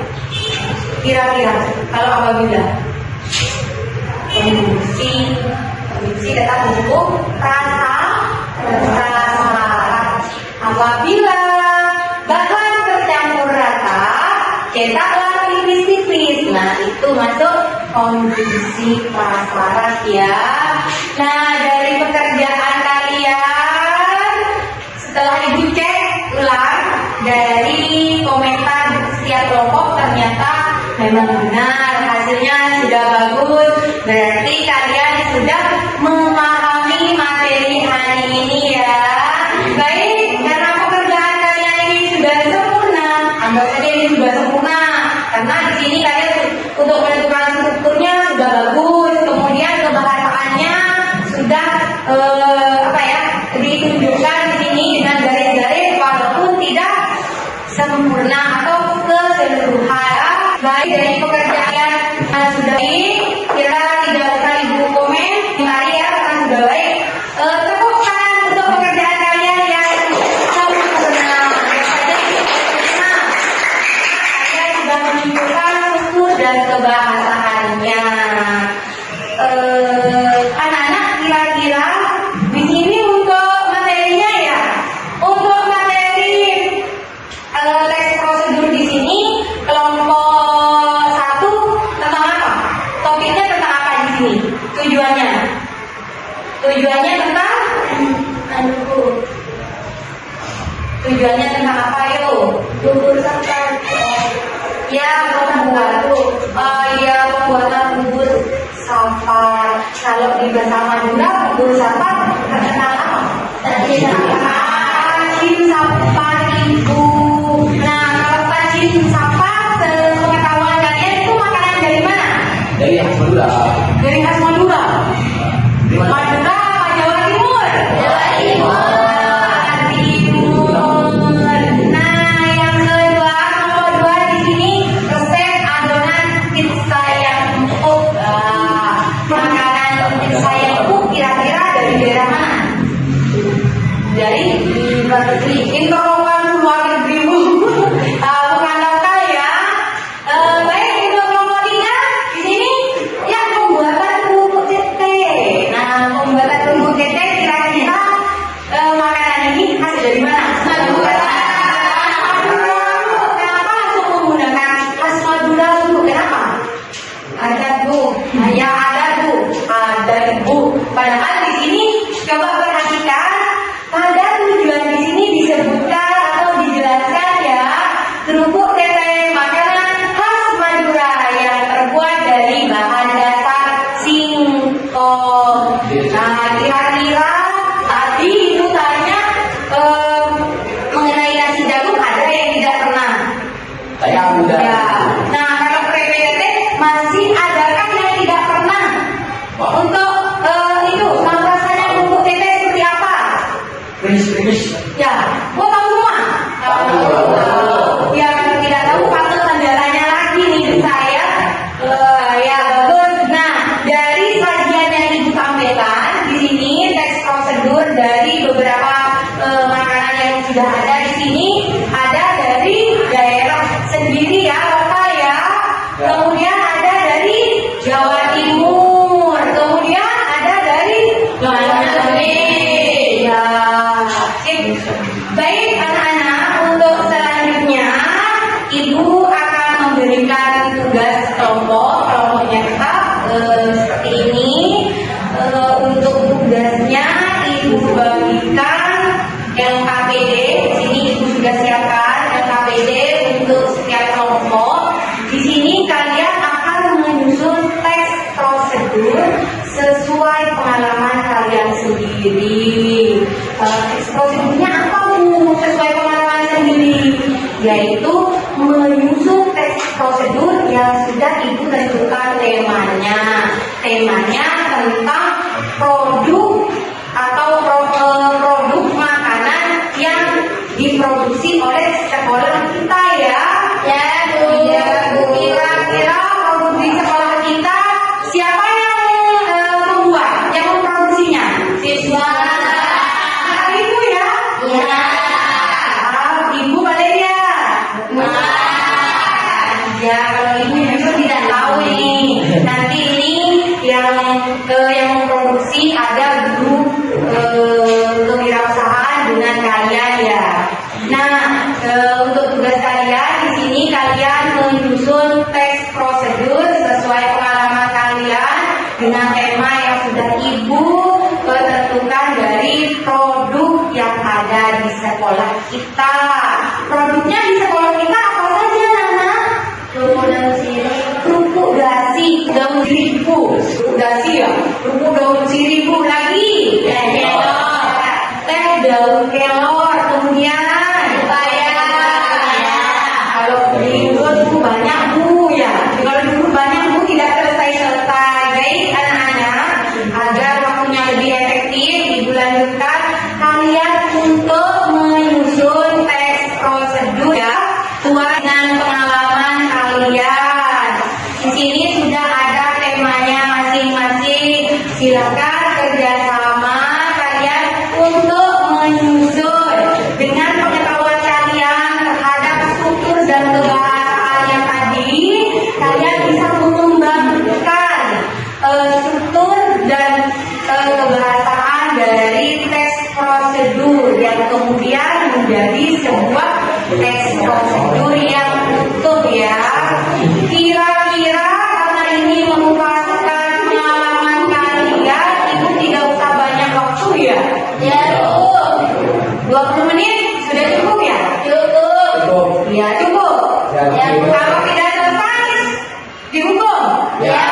Kira-kira kalau apabila konjungsi tetap hukum rasa. Apabila bahan tercampur rata, cetaklah tipis-tipis. Nah, itu masuk konjungsi prasyarat ya. Nah, dari pekerjaan kalian setelah ibu cek ulang dari komentar setiap kelompok, ternyata memang benar hasilnya sudah bagus. Berarti kalian sudah memahami materi hari ini ya. Baik, karena pekerjaan kalian ini sudah sempurna, anggap saja ini sudah sempurna. Karena di sini kalian untuk menentukan strukturnya sudah bagus, kemudian kebahasaannya sudah ditunjukkan di sini dengan garis-garis walaupun tidak sempurna atau keseluruhan. Baik, dari pekerjaan sudah kira tidak usah ibu komen, mari ya, karena sudah baik. Tepuk tangan untuk pekerjaan kalian yang sempurna. Kalian sudah menunjukkan struktur dan kebahasaannya. Anak-anak kira-kira di sini untuk materinya ya, untuk materi teks prosedur di sini kelompok 1 tentang apa? Topiknya tentang apa di sini? Tujuannya tentang Tujuannya tentang apa yuk? Bubur sambal. Ya, pembuatan bubur sampah. Kalau di bahasa Madura bubur sampah terkenal apa? Tajin sampah ibu. Nah, kalau tajin sampah sepengetahuan kalian itu makanan dari mana? Dari khas Madura. Dari khas Madura. Madura, Jawa Timur. Jawa Timur. Nah, yang kedua, nomor 2 di sini resep adonan pizza yang empuk. Makanan pizza yang empuk kira-kira dari daerah mana? Dari luar negeri. Interlokal luar negeri bu. Bukan lokal ya. Baik, untuk kelompok 3 di sini ya pembuatan kerupuk tete. Nah, pembuatan kerupuk tete kira-kira makanan ini hasil dari mana? Madura. Kenapa langsung menggunakan khas Madura bu? Kenapa? Ada bu. Ya ada bu. Ada bu. Padahal di sini coba perhatikan. Pada tujuan di sini disebutkan atau dijelaskan ya, kerupuk tete makanan khas Madura yang terbuat dari bahan dasar singkong. Nah, kira-kira tadi itu tanya mengenai nasi jagung, ada yang tidak pernah? Saya muda. Ya. Nah, kalau keripik tete masih adakah yang tidak pernah? Untuk itu rasanya kerupuk tete seperti apa? Krimis. Ya, mau tahu semua? Yang tidak tahu patut kendalanya lagi nih Baik anak-anak, untuk selanjutnya Ibu akan memberikan tugas kelompoknya tetap seperti ini. Untuk tugasnya Ibu bagikan LKPD. Di sini Ibu sudah siapkan LKPD untuk setiap kelompok. Di sini kalian akan menyusun teks prosedur sesuai pengalaman kalian sendiri. Teks prosedurnya apa Bu? Sesuai pengalaman sendiri, yaitu menyusun teks prosedur yang sudah Ibu tentukan temanya. Temanya tentang produk atau produk makanan yang diproduksi oleh sekolah kita ya. Ya Bu. Ya Bu. Kira-kira produk di sekolah kita siapa yang membuat, yang memproduksinya? Siswa. Ibu ya? Iya. Ibu Valeria. Ya, kalau Ibu justru tidak tahu nih. Nanti ini yang memproduksi ada grup kewirausahaan dengan kalian ya. Nah, untuk tugas kalian di sini kalian menyusun teks prosedur sesuai pengalaman kalian dengan tema yang sudah Ibu tentukan dari produk yang ada di sekolah kita. Produknya di sekolah kita apa saja, Nana? Kerupuk dasi, daun siribu, dasi ya, kerupuk daun siribu lagi, teh daun kelor, kemudian kalau di dulu banyak Bu ya, kalau dulu banyak Bu tidak selesai. Baik anak-anak, agar waktunya lebih efektif, Ibu lanjutkan kalian untuk menyusun teks prosedur ya, sesuai dengan pengalaman kalian. Di sini sudah ada temanya masing-masing. Silakan kerjasama kalian untuk menyusun dengan pengetahuan kalian terhadap struktur dan kebahasaan yang tadi. Kalian bisa mengembangkan struktur dan kebahasaan dari teks prosedur yang kemudian menjadi sebuah teks prosedur yang utuh ya. Kira-kira karena ini merupakan pengalaman kalian, Ibu tidak usah banyak waktu ya. Ya Bu. 20 menit sudah cukup ya? Cukup. Ya cukup. Ya, kalau tidak selesai dihukum. Ya.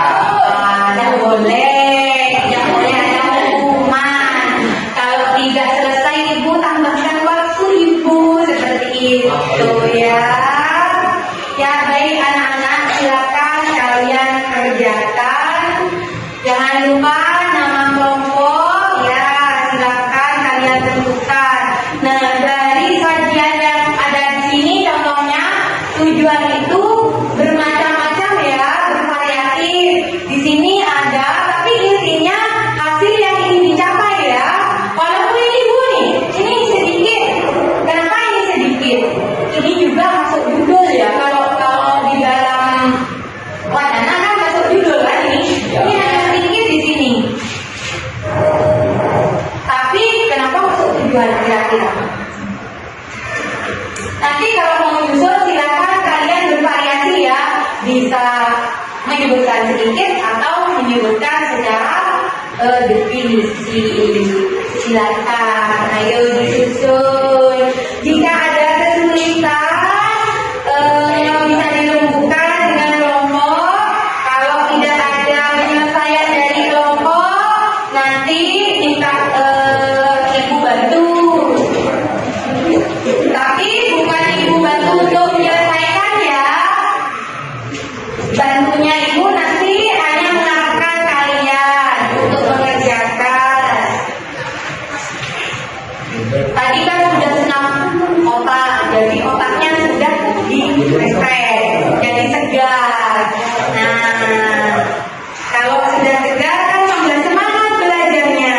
Tidak boleh. Tidak boleh ada hukuman. Kalau tidak selesai Ibu tambahkan waktu Ibu seperti itu ya. Ya baik anak-anak, silakan kalian kerjakan. Jangan lupa nama kelompok ya, silakan kalian tentukan. Nah, dari sajian yang ada di sini contohnya tujuan itu bermacam-macam ya, bervariasi. Di sini ada, tapi intinya hasil yang ingin dicapai ya. Walaupun ini Bu nih, ini sedikit. Kenapa ini sedikit? Ini juga masuk judul ya. Kalau di dalam wadana kan masuk judul kan ini. Ini hanya sedikit di sini. Tapi kenapa masuk tujuan kira-kira? Nanti kalau mau menyusun silakan kalian bervariasi ya. Bisa menyebutkan sedikit atau menyebutkan secara definisi. Silakan, ayo disusun. Jika ada kesulitan yang bisa dirembukan dengan kelompok, kalau tidak ada penyelesaian dari kelompok, nanti minta Ibu bantu. Tapi bukan Ibu bantu untuk menyelesaikan ya. Bantunya Ibu nanti hanya mengarahkan kalian untuk mengerjakan. Tadi kan sudah senam otak, jadi otaknya sudah di-refresh, jadi segar. Nah, kalau sudah segar kan tambah semangat belajarnya.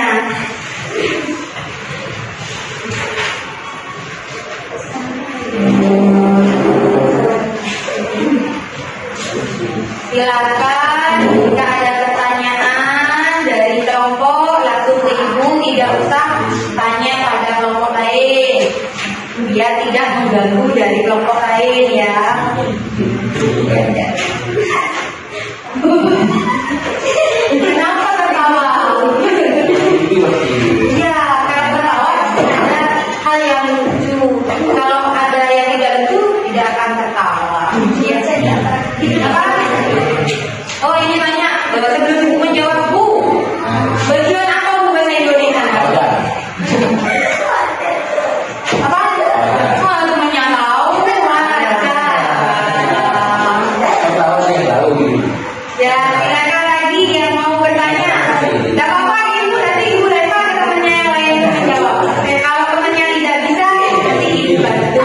Silakan jika ada pertanyaan dari kelompok langsung ke Ibu, tidak usah tanya pada kelompok lain. dia tidak mengganggu dari kelompok lain ya. Kenapa tertawa? Ya, karena tertawa ada hal yang lucu. Kalau ada yang tidak lucu, tidak akan tertawa. Biasanya apa? Oh ini banyak. Sebelum menjawab Bu, bagian apa Bu bahasa Indonesia? Apa? Oh temannya tahu ya, silakan lagi yang mau bertanya. Tidak apa-apa ibu, nanti ibu lempar ke temannya yang lain menjawab. Kalau temannya tidak bisa, nanti ibu bantu.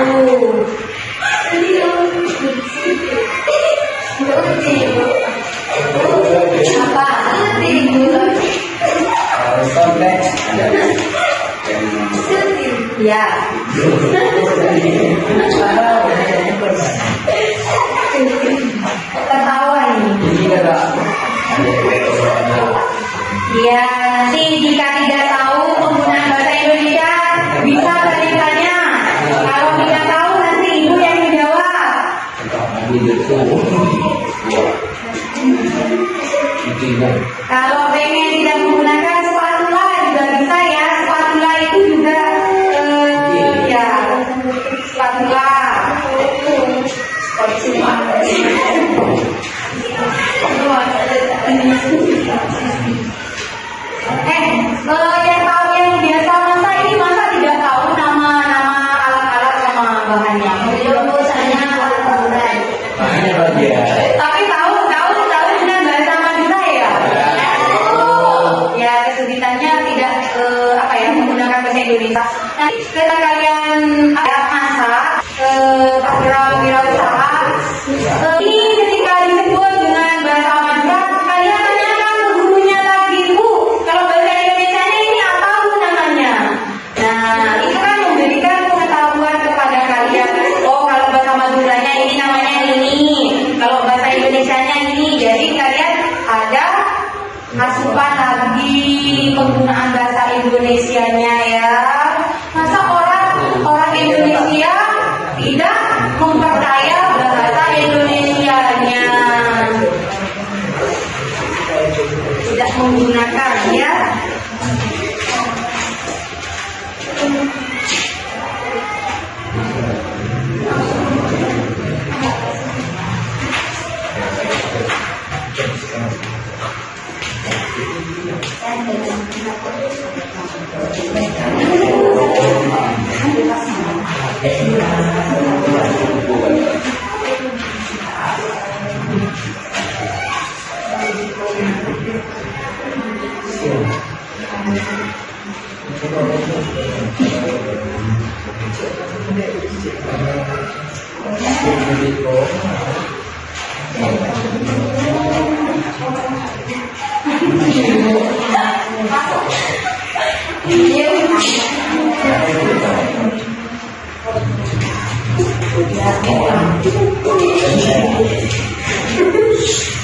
Apa? Ya. Ketawa ini. Ya, nanti jika tidak tahu penggunaan bahasa Indonesia bisa tanya-tanya. Kalau tidak tahu nanti ibu yang menjawab. Kalau pengen tidak menggunakan spatula juga bisa ya. Spatula itu juga ya spatula. Kalau yang tahu yang biasa masak ini masa tidak tahu nama-nama alat-alat sama bahannya. Biasanya alat-alat. Tapi tahu dengan bahasa Madura ya. Ya kesulitannya tidak menggunakan bahasa Indonesia. Nah, setelah kalian masak program wirausaha ini ketika disebut dengan bahasa Madura, kalian tanyakan ke gurunya lagi, Bu, kalau bahasa Indonesia ini apa Bu namanya? Nah, itu kan memberikan pengetahuan kepada kalian. Oh, kalau bahasa Maduranya ini namanya ini, kalau bahasa Indonesianya ini. Jadi kalian ada asupan lagi penggunaan bahasa Indonesianya ya. Masa orang Indonesia tidak mempercaya bahasa Indonesianya, tidak menggunakan ya.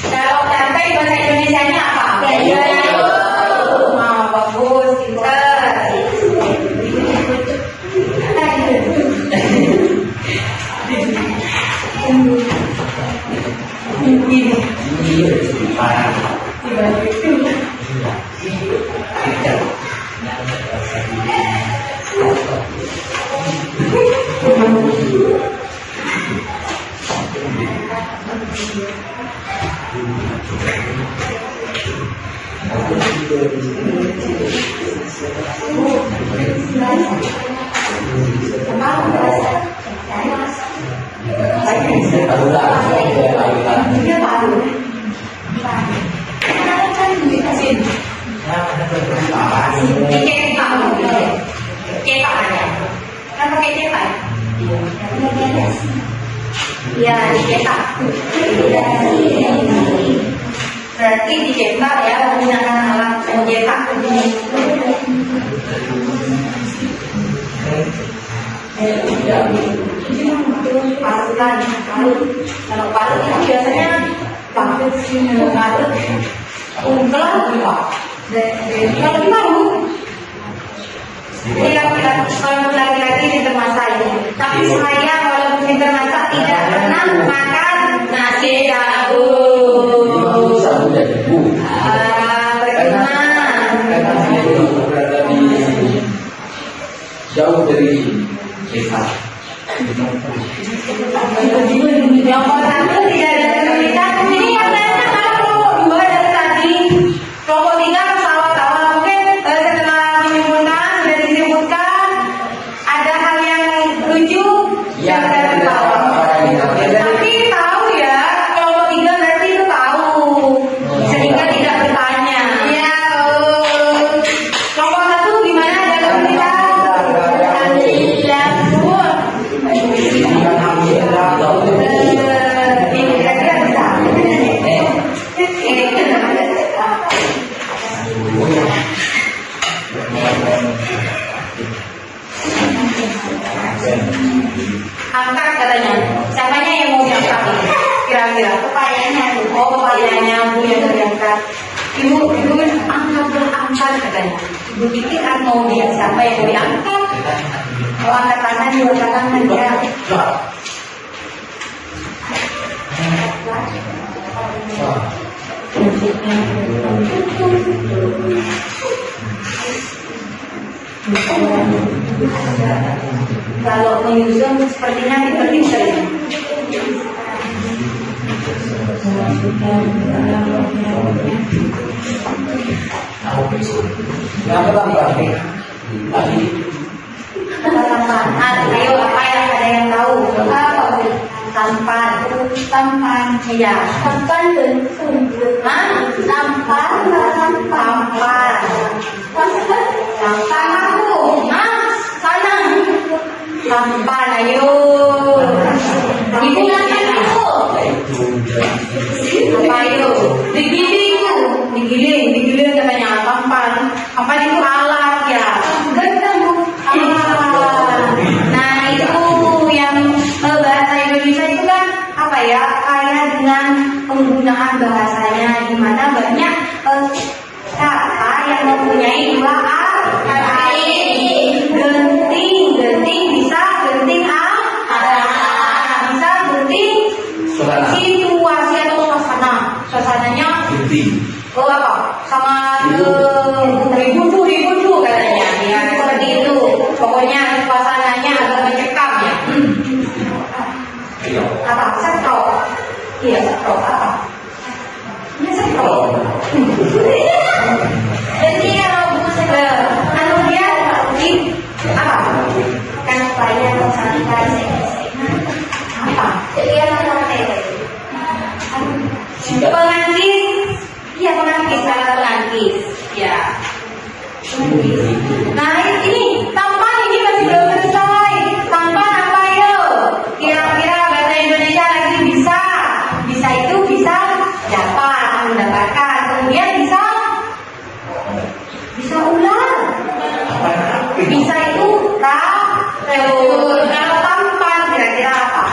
Kalau cantik bahasa Indonesianya apa? Nah, bagus, pintar. Ya, dicetak. Berarti dicetak ya, menggunakan alat mencetak. Parutan, kalau parut itu biasanya parut, ungkel, kalau parut. Kalau laki-laki di tempat saya. Tapi saya walaupun pintar masak tidak pernah makan nasi jagung. Sabu dan ibu. Percuma. Karena dia itu berada di jauh dari kita. Yang pertama tidak ada kesulitan. Ini yang lainnya kalau kelompok 2 dari tadi, kelompok 3 pesawat awal mungkin setelah disimpulkan sudah disebutkan ada hal yang lucu yang saya ketawa. Tapi tahu ya, kelompok 3 berarti itu tahu sehingga tidak bertanya. Ya, kelompok 1 gimana ada kesulitan? Alhamdulillah. Angkat katanya. Siapanya yang mau diangkat? Kira-kira kepayanya. Oh, kepayanya Bu yang diangkat. Ibu angkat katanya. Ibu pikir kan mau dia siapa yang mau diangkat? Kalau angkat tangan juga tangan ya. Kalau menyusun sepertinya penting sekali. Yang tambah nih, tadi Tampan. Ayo apa yang ada yang tahu? Apa? Tampan. Tampan. Iya. Tampan bentuk. Hah? Tampan. Tampan. Tampan aku. Mas, sana. Tampan. Ayo. Ibu nampak aku. Apa ayo? Digiling katanya tampan. Tampan itu alat ya. Nah itu yang bahasa Indonesia itu kan apa ya, kaya dengan penggunaan bahasanya, di mana banyak kata yang mempunyai dua arti. Genting bisa genting bisa genting situasi atau suasananya. Oh apa? Sama ribu katanya. Ya seperti itu. Pokoknya suasananya agak mencekam ya. Apa? Setrok. Iya setrok apa? Ini setrok. Jadi kalau dia di apa? Kan supaya sanitasi. Apa? Jadi pengantin. Iya pengantin, salah pengantin. Ya. Nah ini tampan ini masih belum selesai. Tampan apa yo? Kira-kira bahasa Indonesia lagi bisa itu bisa dapat mendapatkan, kemudian bisa ular, bisa itu kalau tampan kira-kira apa?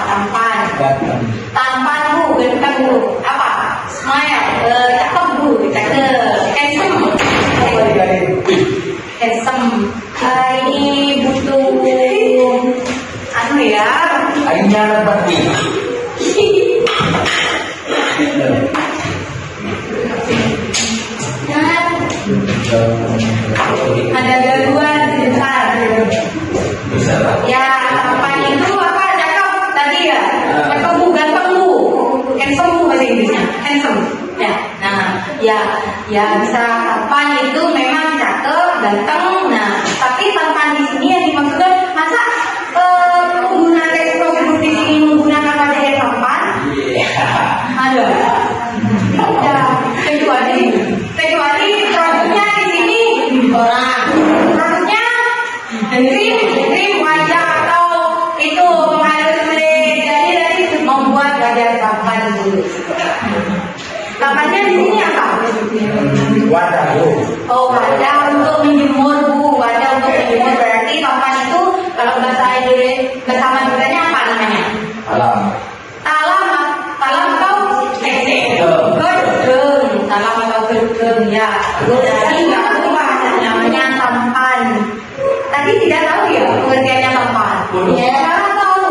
Tampan Bu, ganteng Bu, apa? Smile, cakep Bu, handsome. Ini butuh ya. akhirnya dapat nih. Ada gangguan sebentar. Ya, tampan itu apa? Cakep tadi ya. Cakep Bu, ganteng Bu. Handsome Bu bahasa Inggrisnya. Handsome. Ya. Nah, ya bisa tampan itu memang cakep, ganteng. Nah, tapi tampan di sini yang dimaksudkan masa penggunaan teknologi di sini menggunakan wajah yang tampan? Ada. Ya, kecuali produknya di sini orang. Produknya krim wajah atau itu penghalus kulit. Jadi membuat wajah tampan dulu. Tampannya di sini apa? Wadah Bu. Oh, wadah untuk menjemur Bu. Wadah untuk menjemur berarti tampan itu kalau bahasa Indonesia, bahasa Maduranya apa namanya? Alam. Talam atau gedung. Talam atau gedung ya. Jadi nggak berubah namanya tampan. Tadi tidak tahu ya pengertiannya tampan. Ya, tahu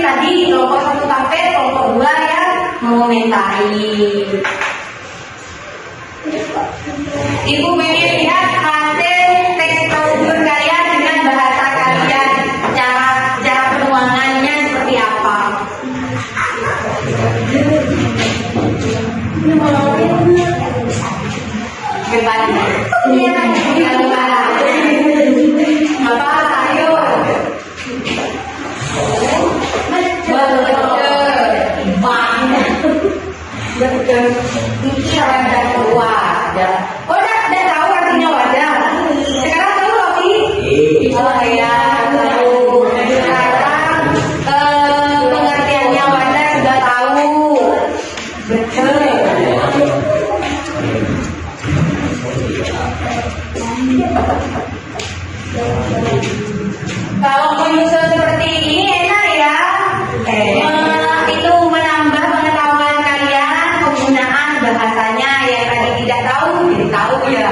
tadi kelompok 1 sampai kelompok 2 yang mengomentari. Ibu pengen lihat hasil teks prosedur kalian dengan bahasa kalian, cara penuangannya seperti apa. Bebas. Apa? Ayo. Betul. Ini wadah wadah. Oh, udah tahu artinya wadah. Sekarang tahu Rofi? Oh ya, tahu. Sekarang pengertiannya wadah sudah tahu. Betul. Kalau menyusun seperti ini enak ya. Itu menambah pengetahuan kalian penggunaan bahasanya yang tadi tidak tahu jadi tahu ya.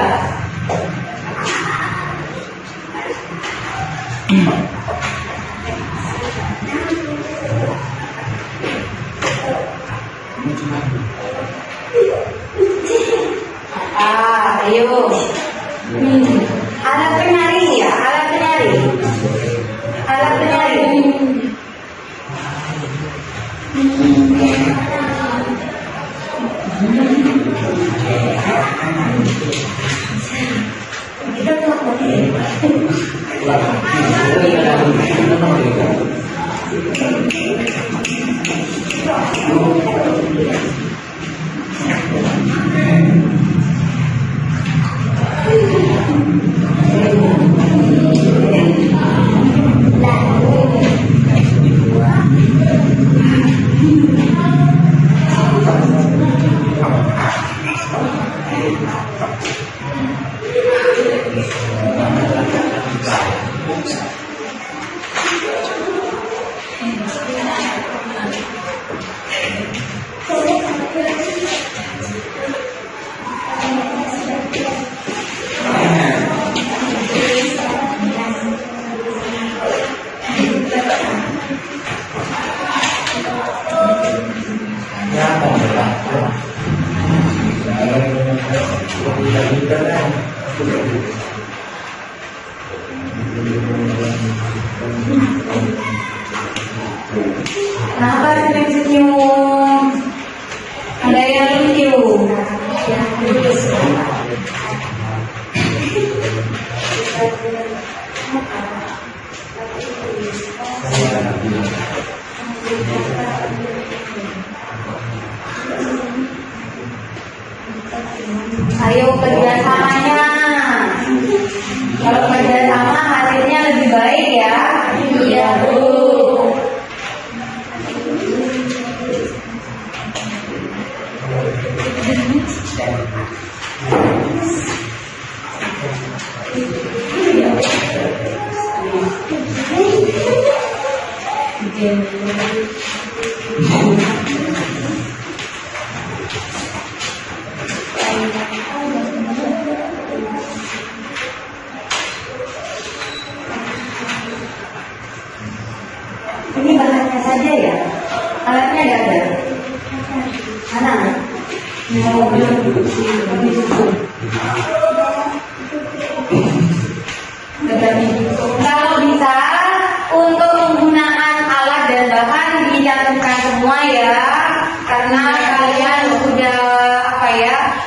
Ayo. Alat penyaring ya, alat penyaring. Alat penyaring. Kenapa senyum-senyum? Ada yang lucu? Ayo kerjasamanya. Kalau kerjasama hasilnya lebih baik ya. Iya Bu. Ini bahannya saja ya? Alatnya nggak ada? Mana? Kalau bisa untuk penggunaan alat dan bahan dicantumkan semua ya, karena kalian sudah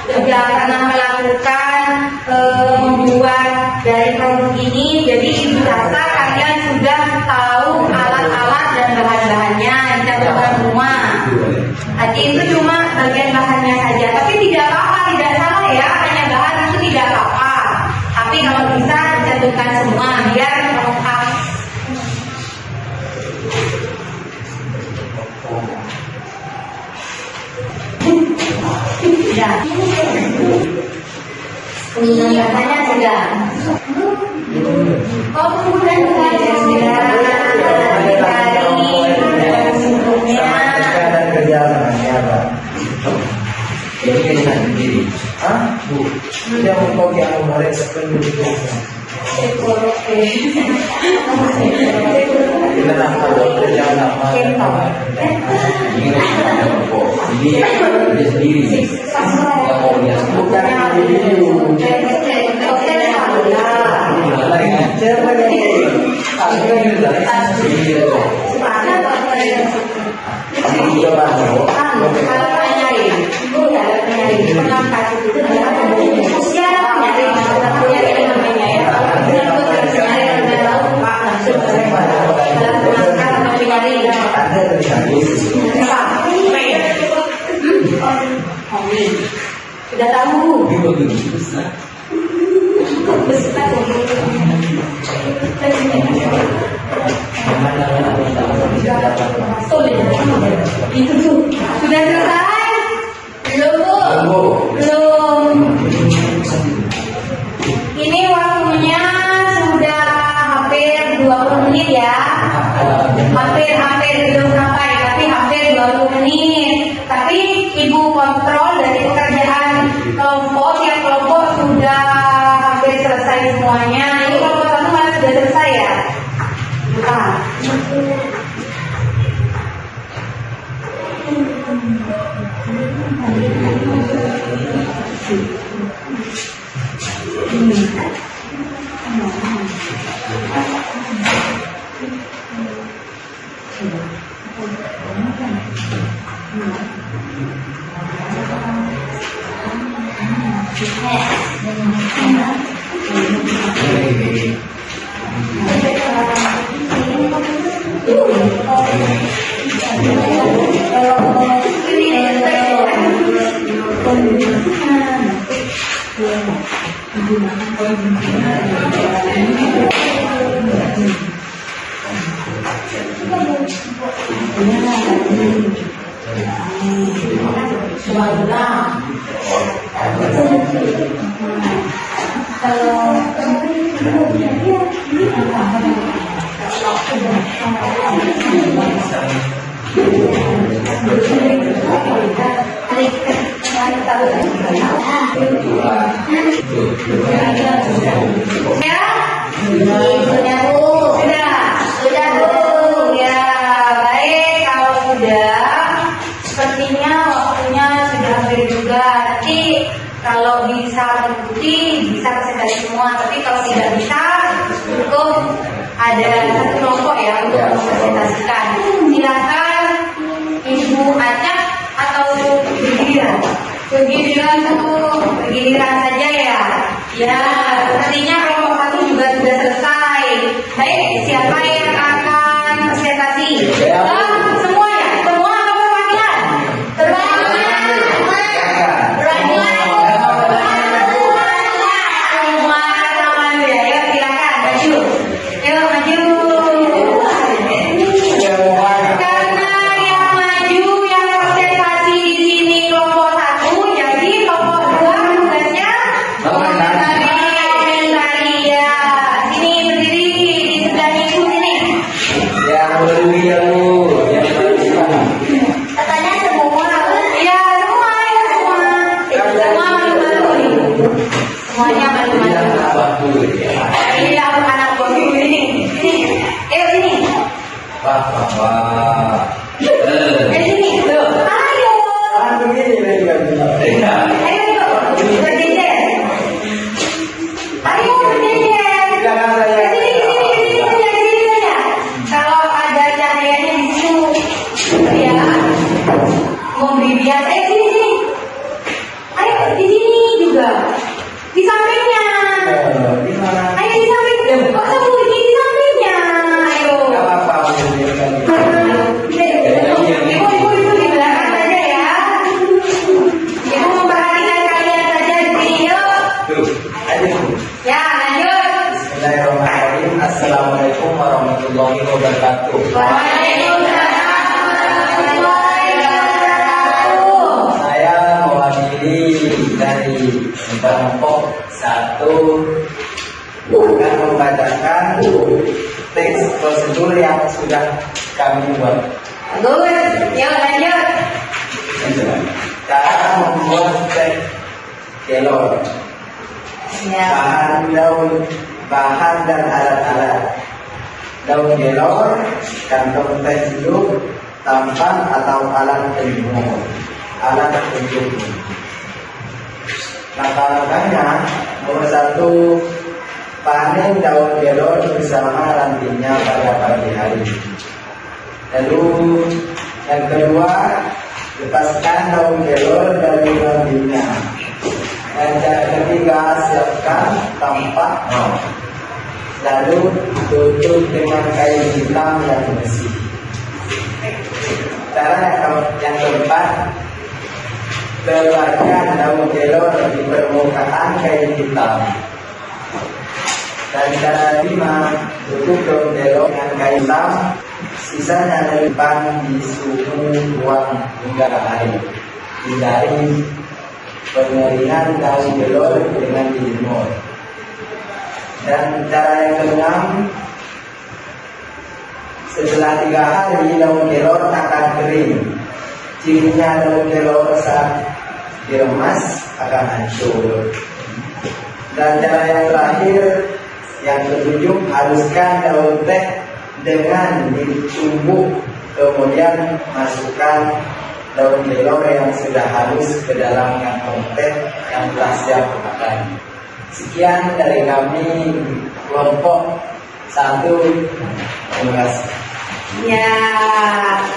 sudah pernah melakukan membuat dari produk ini, jadi rasa kalian sudah tahu alat-alat dan bahan-bahannya dicantumkan semua. Jadi itu cuma bagian bahannya saja, tapi tidak apa-apa, tidak salah ya, hanya bahan itu tidak apa-apa. Tapi kalau bisa dicantumkan semua biar lengkap. Ya. Penggunaannya sudah. Oh, penggunaannya sudah. Jadi kita sendiri. Bu, dia mau yang menarik sepenuhnya. Kita nak tahu kerjaan apa? Kentong. Ini kelompok. Ini dia sendiri. Nggak mau dia sebutkan dulu. Sudah tahu. Itu tuh sudah selesai? Belum Bu? Belum. Ini waktunya sudah hampir 20 menit ya. Hampir belum sampai, tapi hampir 20 menit. Tapi Ibu kontrol dari pekerjaan kelompok, yang kelompok sudah hampir selesai semuanya. Ini kelompok satu malah sudah selesai ya. Bukan. Sudah Bu, sudah Bu. Ya, baik kalau sudah. Sepertinya waktunya sudah hampir juga. Nanti kalau bisa mengikuti bisa presentasi semua. Tapi kalau tidak bisa, cukup ada satu kelompok ya untuk mempresentasikan. Silakan Ibu Acak atau bergiliran. Bergiliran saja ya. Ya, sepertinya kelompok satu juga sudah selesai. Baik, siapa yang akan presentasi? Semua ya? Semua atau perwakilan? Perwakilan. Semua sama ya. Yuk silakan maju. Yuk maju. Karena yang maju yang presentasi di sini kelompok satu, jadi kelompok dua tugasnya komentari ya. Sini berdiri di sebelah Ibu sini. Yang berdiri ya Bu. Katanya semua. Ya semua. Semua baru-baru nih. Semuanya baru-baru. Ini anak buahku ini. Ayo sini. Wah. Dari sini. Tuh. Ayo. Ayo. Berjejer. Ayo berjejer. Dari sini saja. Kalau ada cahayanya di situ, ya. Memberi bias. Sini. Ayo di sini juga. Di sampingnya. Ayo di samping. Kok sembunyi di sampingnya? Ayo. Ibu di belakang saja ya. Ibu memperhatikan kalian saja di sini yuk. Ya lanjut. Bismillahirrahmanirrahim. Assalamualaikum warahmatullahi wabarakatuh. Waalaikumsalam warahmatullahi wabarakatuh. Saya mewakili dari kelompok satu akan membacakan teks prosedur yang sudah kami buat. Bagus. Yuk lanjut. Cara membuat teks kelor. Ya. Bahan dan alat-alat. daun kelor, kantong teh hidup, tampan atau alat penyembuh, alat penyembuh. Langkah-langkahnya, nomor 1, panen daun kelor bersama rantingnya pada pagi hari. Lalu yang kedua, lepaskan daun kelor dari rantingnya. Dan yang ketiga, siapkan tampak. Lalu tutup dengan kain hitam yang bersih. Cara yang keempat, lebarkan daun kelor di permukaan kain hitam. Dan cara 5, tutup daun kelor dengan kain hitam, sisanya lebar di suhu ruang hingga air. Hindari pengeringan daun kelor dengan dijemur. Dan cara yang keenam, setelah 3 hari daun kelor akan kering. Cirinya daun kelor saat diremas akan hancur. Dan cara yang terakhir, yang ketujuh, haluskan daun teh dengan ditumbuk, kemudian masukkan daun kelor yang sudah halus ke dalam kantong teh yang telah siap dimakan. Sekian dari kami kelompok 1. Terima kasih. Ya,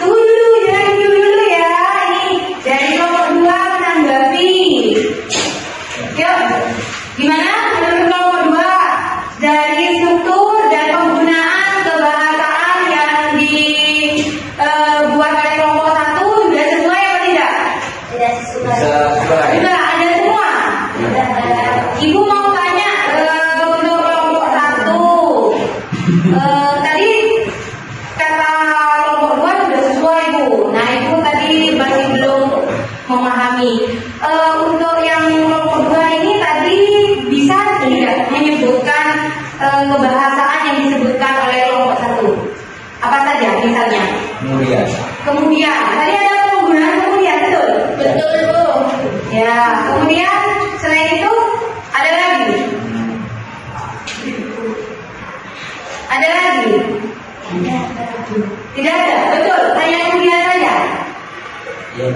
tunggu dulu ya. Ini dari kelompok 2 menanggapi. Yuk, gimana menurut kelompok 2 dari struktur dan penggunaan kebahasaan yang dibuat oleh kelompok 1 sudah sesuai apa tidak? Tidak sesuai. Sesuai. Sudah ada semua. Ibu mau tanya untuk kelompok 1. Tadi kata kelompok 2 sudah sesuai Bu. Nah itu tadi masih belum memahami. Untuk yang kelompok 2 ini tadi bisa tidak menyebutkan kebahasaan yang disebutkan oleh kelompok 1? Apa saja misalnya? Kemudian tadi ada penggunaan kemudian, betul? Betul Bu. Ya, kemudian selain itu ada lagi? Ada lagi? Tidak ada, betul. Hanya kemudian saja. Ya.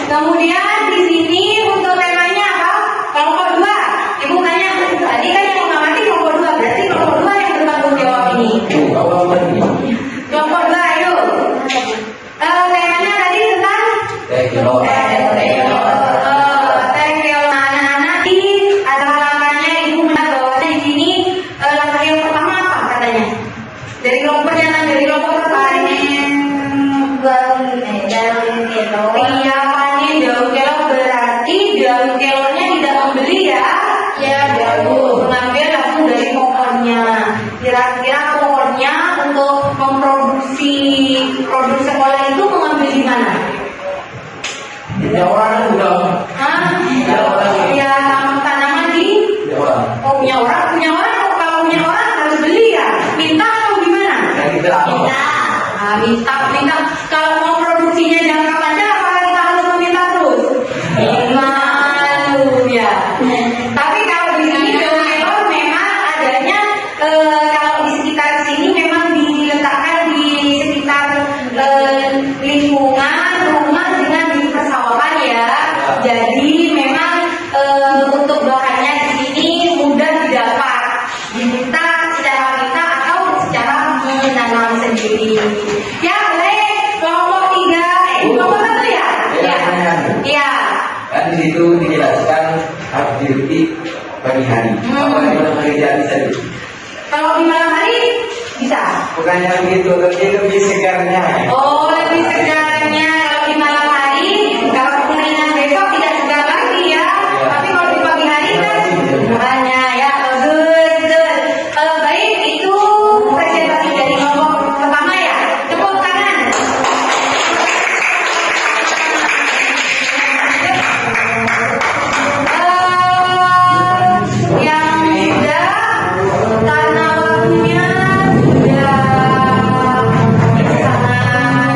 Kemudian di sini untuk temanya apa? Kelompok 2. Ibu tanya, tadi kan yang mengamati kelompok 2, berarti kelompok 2 yang bertanggung jawab ini. Kelompok 2 itu. Temanya tadi tentang teh kelor. Anak-anak di ada langkahnya ibu benar bahwa di sini langkah yang pertama apa katanya? Dari kelompok pertama. Daun kelor. Iya, panen daun kelor berarti daun kelornya tidak membeli ya? Ya, bagus. Mengambil langsung dari pohonnya. Kira-kira pohonnya untuk memproduksi produk sekolah itu mengambil di mana? Hah? Ya, tanaman di? Oh, punya orang. Kalau punya orang harus beli ya? Minta atau gimana? Minta. Kalau mau produksinya jangka panjang, apa kita harus meminta terus? Malu ya. Tapi kalau di sini daun kelor memang adanya kalau di sekitar sini memang diletakkan di sekitar lingkungan rumah dengan di persawahan ya. Jadi memang untuk bahannya di sini mudah didapat. Diminta secara minta atau secara menanam sendiri. Ya boleh kelompok 3, kelompok 1 ya? Iya. Kan di situ dijelaskan aktiviti pagi hari. Apa yang terjadi tadi? Kalau di malam hari bisa. Bukannya begitu, tapi lebih segarnya. Oh, lebih segarnya kalau di malam hari. Kalau kemungkinan besok tidak segar lagi ya. Tapi kalau di pagi hari kan hanya ya good. Baik, itu presentasi dari kelompok pertama ya. Tepuk tangan. Yang sudah karena waktunya sudah sangat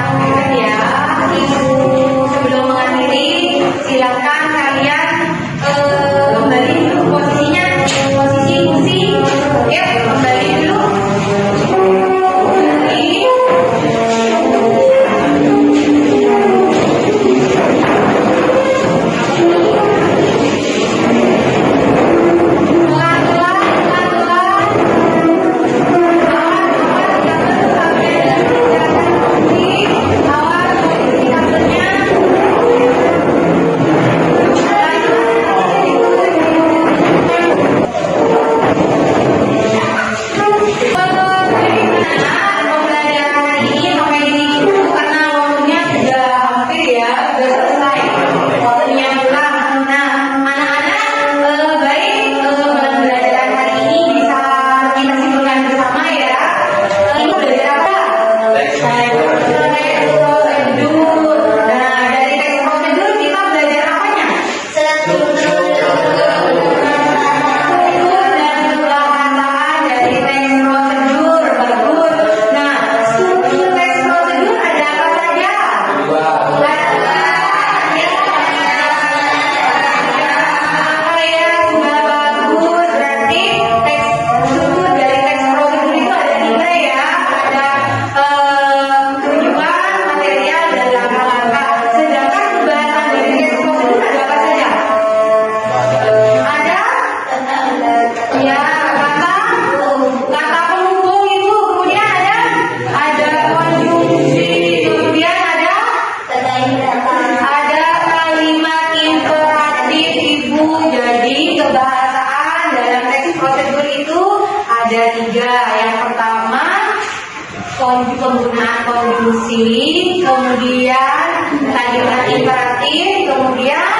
fungsi, kemudian kalimat imperatif, kemudian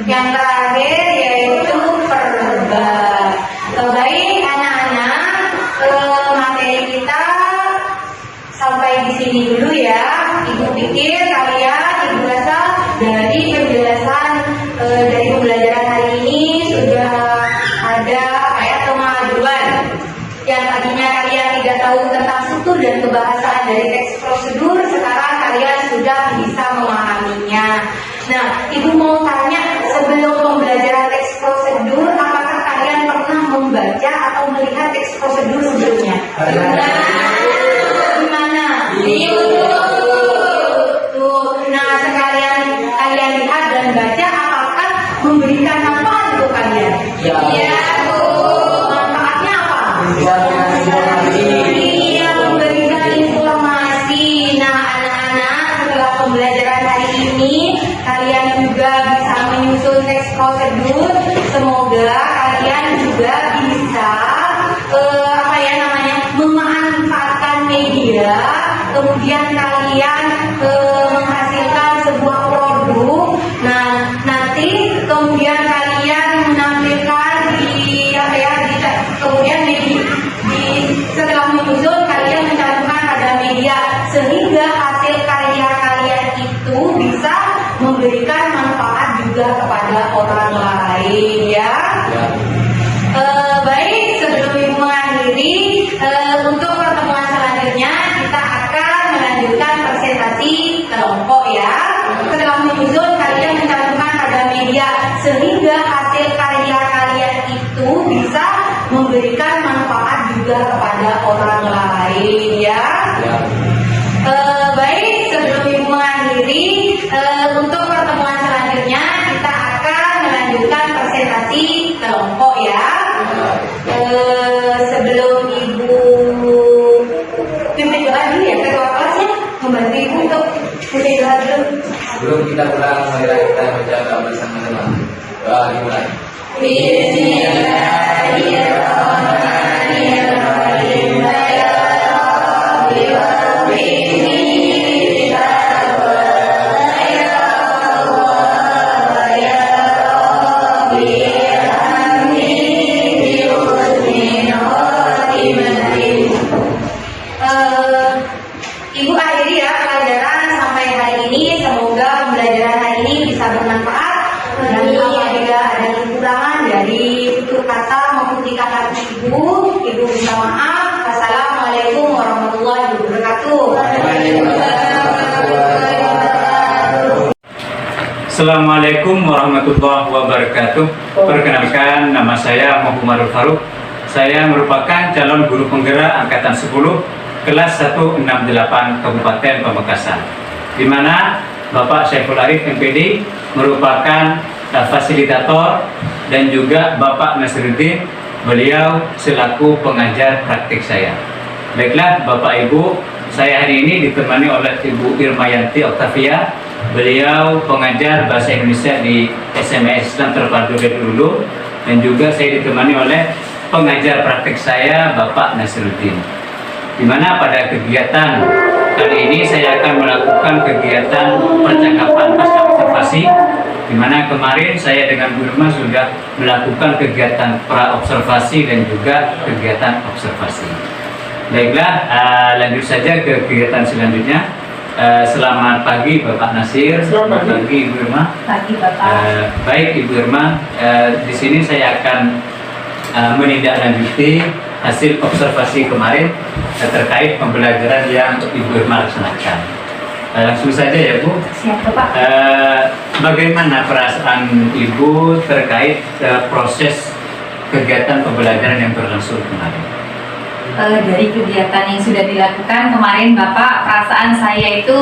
yang terakhir yaitu verba. Baik anak-anak, materi kita sampai di sini dulu ya. Ibu pikir kalian, ibu rasa dari penjelasan dari pembelajaran hari ini sudah ada kayak kemajuan. Yang tadinya kalian tidak tahu tentang struktur dan kebahasaan dari teks prosedur, sekarang kalian sudah bisa memahaminya. Nah, ibu mau tanya, sebelum pembelajaran teks prosedur, apakah kalian pernah membaca atau melihat teks prosedur sebelumnya? Gimana? Tuh, nah sekalian kalian lihat dan baca, apakah memberikan manfaat untuk kalian? Iya, Bu. Manfaatnya apa? Iya, memberikan informasi. Nah, anak-anak, setelah pembelajaran hari ini, kalian juga bisa menyusun teks prosedur. Semoga kalian juga bisa memanfaatkan media, kemudian kalian menghasilkan sebuah produk. Nah, nanti kemudian kalian menampilkan kemudian setelah menyusun kalian mencantumkan pada media, sehingga hasil karya kalian itu bisa memberikan manfaat juga kepada orang lain ya. Baik, sebelum ibu mengakhiri, untuk pertemuan selanjutnya kita akan melanjutkan presentasi kelompok ya. Setelah menyusun kalian mencantumkan pada media, sehingga hasil karya kalian itu bisa memberikan manfaat juga kepada orang lain ya. Baik, sebelum ibu mengakhiri, untuk pertemuan selanjutnya kita akan melanjutkan presentasi kelompok ya. Sebelum ibu pimpin doa dulu ya, ketua kelasnya membantu ibu untuk pimpin doa dulu. Sebelum kita pulang, marilah kita berjaga bersama-sama. Doa dimulai. Bismillahirrahmanirrahim. Ya Rabbi wa bihi ya Allah, ya Allah, ya Rabbi hamni bi husni khatimatin. Ibu akhiri ya pelajaran sampai hari ini. Semoga pembelajaran hari ini bisa bermanfaat, dan apabila ada kekurangan dari tutur kata maupun kata ibu minta maaf. Wassalamualaikum warahmatullahi wabarakatuh. Assalamualaikum warahmatullahi wabarakatuh. Perkenalkan, nama saya Muhammad Faruk. Saya merupakan calon guru penggerak angkatan 10 kelas 168 Kabupaten Pamekasan, di mana Bapak Saiful Arif MPD merupakan fasilitator, dan juga Bapak Nasruddin, beliau selaku pengajar praktik saya. Baiklah Bapak Ibu, saya hari ini ditemani oleh Ibu Irmayanti Oktavia. Beliau pengajar bahasa Indonesia di SMA Islam Terpadu Dulu, dan juga saya ditemani oleh pengajar praktik saya Bapak Nasruddin. Di mana pada kegiatan kali ini saya akan melakukan kegiatan percakapan pasca observasi, di mana kemarin saya dengan Bu Irma sudah melakukan kegiatan pra-observasi dan juga kegiatan observasi. Baiklah, lanjut saja ke kegiatan selanjutnya. Selamat pagi Bapak Nasir. Selamat pagi Ibu Irma. Pagi Bapak. Baik Ibu Irma, di sini saya akan menindaklanjuti hasil observasi kemarin terkait pembelajaran yang Ibu Irma laksanakan. Langsung saja ya Bu. Siap Bapak. Bagaimana perasaan Ibu terkait proses kegiatan pembelajaran yang berlangsung kemarin? Dari kegiatan yang sudah dilakukan kemarin Bapak, perasaan saya itu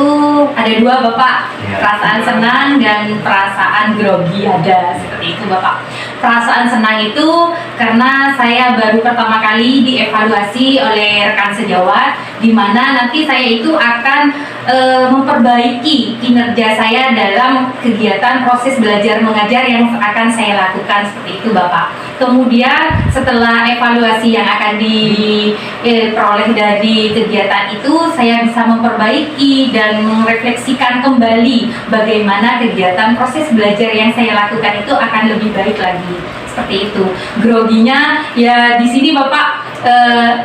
ada dua Bapak. Ya. Perasaan senang dan perasaan grogi ada, seperti itu Bapak. Perasaan senang itu karena saya baru pertama kali dievaluasi oleh rekan sejawat, di mana nanti saya itu akan memperbaiki kinerja saya dalam kegiatan proses belajar mengajar yang akan saya lakukan, seperti itu Bapak. Kemudian setelah evaluasi yang akan diperoleh dari kegiatan itu, saya bisa memperbaiki dan merefleksikan kembali bagaimana kegiatan proses belajar yang saya lakukan itu akan lebih baik lagi, seperti itu. Groginya ya di sini Bapak,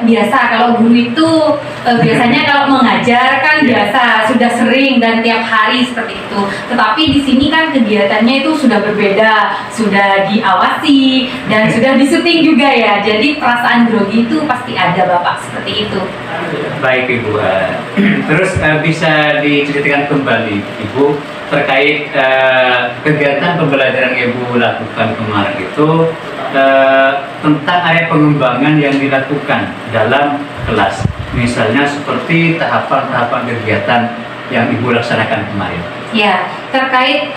biasa kalau guru itu biasanya kalau mengajar kan biasa sudah sering dan tiap hari seperti itu. Tetapi di sini kan kegiatannya itu sudah berbeda, sudah diawasi dan sudah disuting juga ya. Jadi perasaan grogi itu pasti ada Bapak, seperti itu. Baik Ibu, terus bisa diceritakan kembali Ibu terkait kegiatan pembelajaran yang Ibu lakukan kemarin itu tentang area pengembangan yang dilakukan dalam kelas, misalnya seperti tahapan-tahapan kegiatan yang Ibu laksanakan kemarin. Ya, terkait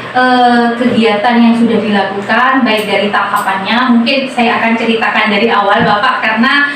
kegiatan yang sudah dilakukan, baik dari tahapannya, mungkin saya akan ceritakan dari awal Bapak, karena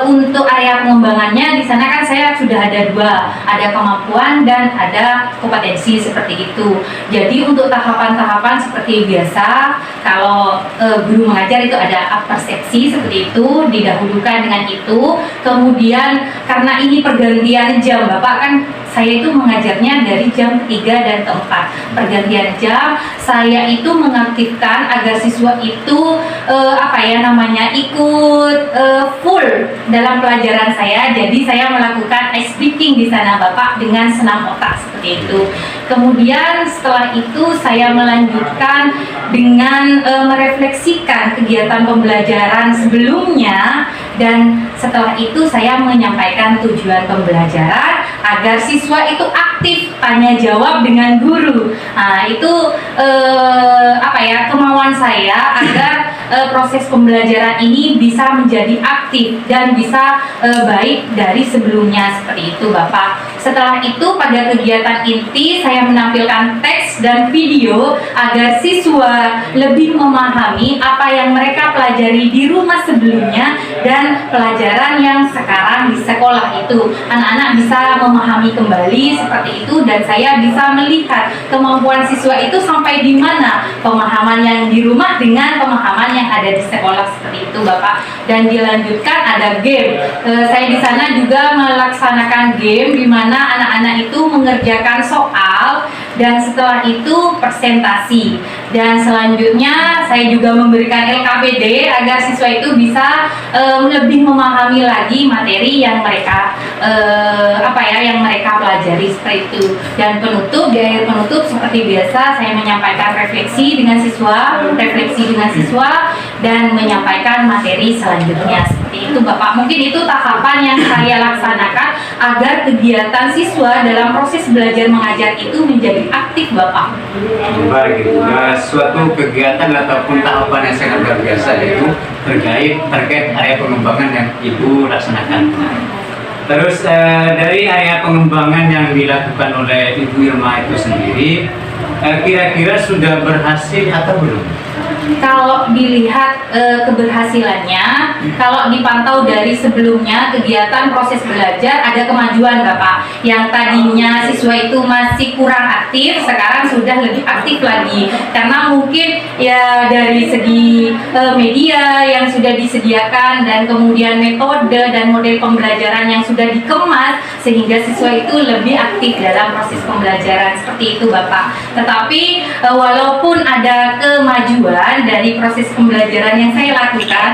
untuk area pengembangannya di sana kan saya sudah ada dua, ada kemampuan dan ada kompetensi, seperti itu. Jadi untuk tahapan-tahapan seperti biasa, kalau guru mengajar itu ada persepsi, seperti itu, didahulukan dengan itu. Kemudian karena ini pergantian jam Bapak, kan saya itu mengajarnya dari jam 3 dan keempat, pergantian jam. Saya itu mengaktifkan agar siswa itu ikut full dalam pelajaran saya. Jadi saya melakukan ice breaking di sana Bapak dengan senam otak, seperti itu. Kemudian setelah itu saya melanjutkan dengan merefleksikan kegiatan pembelajaran sebelumnya, dan setelah itu saya menyampaikan tujuan pembelajaran agar siswa itu aktif tanya jawab dengan guru. Nah, itu kemauan saya agar proses pembelajaran ini bisa menjadi aktif dan bisa baik dari sebelumnya, seperti itu Bapak. Setelah itu pada kegiatan inti saya menampilkan teks dan video agar siswa lebih memahami apa yang mereka pelajari di rumah sebelumnya dan pelajaran yang sekarang di sekolah itu. Anak-anak bisa memahami kembali, seperti itu, dan saya bisa melihat kemampuan siswa itu sampai di mana pemahaman yang di rumah dengan pemahaman yang ada di sekolah, seperti itu Bapak. Dan dilanjutkan ada game. Saya di sana juga melaksanakan game di mana anak-anak itu mengerjakan soal dan setelah itu presentasi. Dan selanjutnya saya juga memberikan LKPD agar siswa itu bisa lebih memahami lagi materi yang mereka pelajari, seperti itu. Dan di akhir penutup seperti biasa saya menyampaikan refleksi dengan siswa dan menyampaikan materi selanjutnya, seperti itu Bapak. Mungkin itu tahapan yang saya laksanakan agar kegiatan siswa dalam proses belajar mengajar itu menjadi aktif Bapak. Baik, suatu kegiatan ataupun tahapan yang sangat luar biasa itu terkait area pengembangan yang Ibu laksanakan. Terus dari area pengembangan yang dilakukan oleh Ibu Irma itu sendiri, kira-kira sudah berhasil atau belum? Kalau dilihat keberhasilannya, kalau dipantau dari sebelumnya kegiatan proses belajar ada kemajuan Bapak. Yang tadinya siswa itu masih kurang aktif, sekarang sudah lebih aktif lagi. Karena mungkin ya dari segi media yang sudah disediakan dan kemudian metode dan model pembelajaran yang sudah dikemas, sehingga siswa itu lebih aktif dalam proses pembelajaran, seperti itu Bapak. Tetapi walaupun ada kemajuan dari proses pembelajaran yang saya lakukan,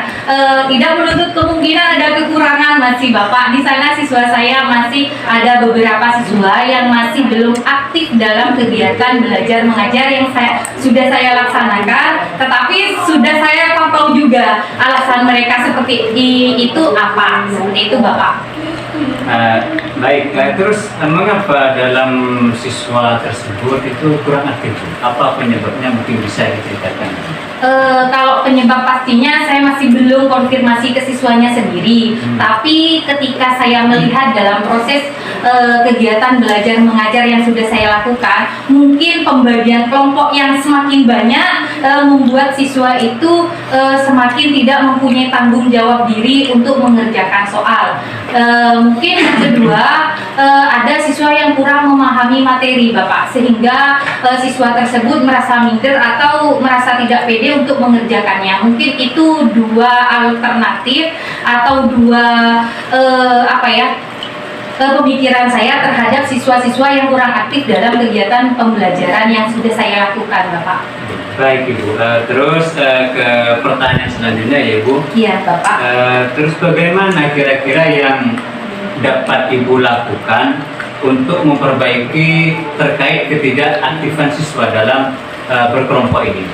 tidak menutup kemungkinan ada kekurangan masih Bapak. Di sana siswa saya masih ada beberapa siswa yang masih belum aktif dalam kegiatan belajar mengajar yang sudah saya laksanakan, tetapi sudah saya pantau juga alasan mereka seperti itu apa, seperti itu Bapak. Baik, terus mengapa dalam siswa tersebut itu kurang aktif? Apa penyebabnya, mungkin bisa diceritakan? Kalau penyebab pastinya saya masih belum konfirmasi ke siswanya sendiri. Tapi ketika saya melihat dalam proses kegiatan belajar mengajar yang sudah saya lakukan, mungkin pembagian kelompok yang semakin banyak membuat siswa itu semakin tidak mempunyai tanggung jawab diri untuk mengerjakan soal. Mungkin yang kedua, ada siswa yang kurang memahami materi Bapak, sehingga siswa tersebut merasa minder atau merasa tidak pede untuk mengerjakannya. Mungkin itu dua alternatif atau dua pemikiran saya terhadap siswa-siswa yang kurang aktif dalam kegiatan pembelajaran yang sudah saya lakukan, Bapak. Baik Ibu, terus ke pertanyaan selanjutnya ya Ibu. Iya, Bapak. Terus bagaimana kira-kira yang dapat Ibu lakukan untuk memperbaiki terkait ketidakaktifan siswa dalam berkelompok ini?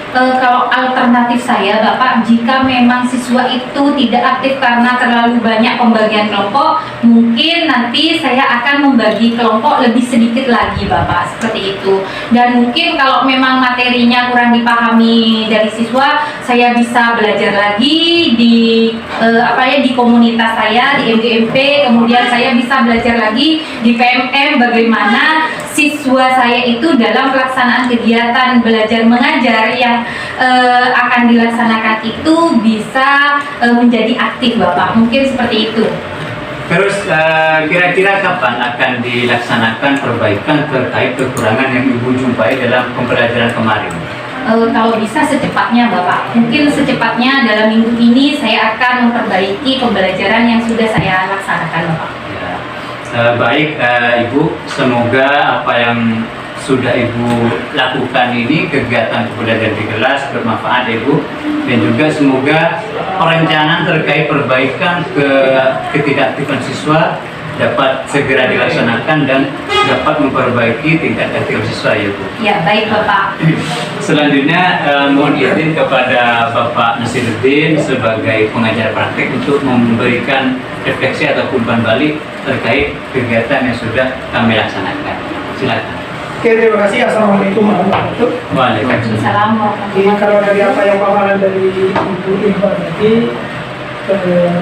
Kalau alternatif saya, Bapak, jika memang siswa itu tidak aktif karena terlalu banyak pembagian kelompok, mungkin nanti saya akan membagi kelompok lebih sedikit lagi, Bapak, seperti itu. Dan mungkin kalau memang materinya kurang dipahami dari siswa, saya bisa belajar lagi di di komunitas saya di MGMP, kemudian saya bisa belajar lagi di PMM bagaimana siswa saya itu dalam pelaksanaan kegiatan belajar mengajar yang akan dilaksanakan itu bisa menjadi aktif, Bapak. Mungkin seperti itu. Terus kira-kira kapan akan dilaksanakan perbaikan terkait kekurangan yang Ibu jumpai dalam pembelajaran kemarin? Kalau bisa secepatnya, Bapak. Mungkin secepatnya dalam minggu ini saya akan memperbaiki pembelajaran yang sudah saya laksanakan, Bapak. Baik Ibu, semoga apa yang sudah Ibu lakukan ini, kegiatan pembelajaran di kelas, bermanfaat Ibu, dan juga semoga perencanaan terkait perbaikan ketidakaktifan siswa dapat segera dilaksanakan dan dapat memperbaiki tingkat aktif siswa ya Bu. Ya, baik Bapak. Selanjutnya mohon izin kepada Bapak Nasiruddin sebagai pengajar praktik untuk memberikan refleksi atau umpan balik terkait kegiatan yang sudah kami laksanakan. Silakan. Oke, terima kasih. Assalamualaikum warahmatullahi wabarakatuh. Waalaikumsalam. Jadi kalau dari apa yang paparan dari Ibu Iqbal tadi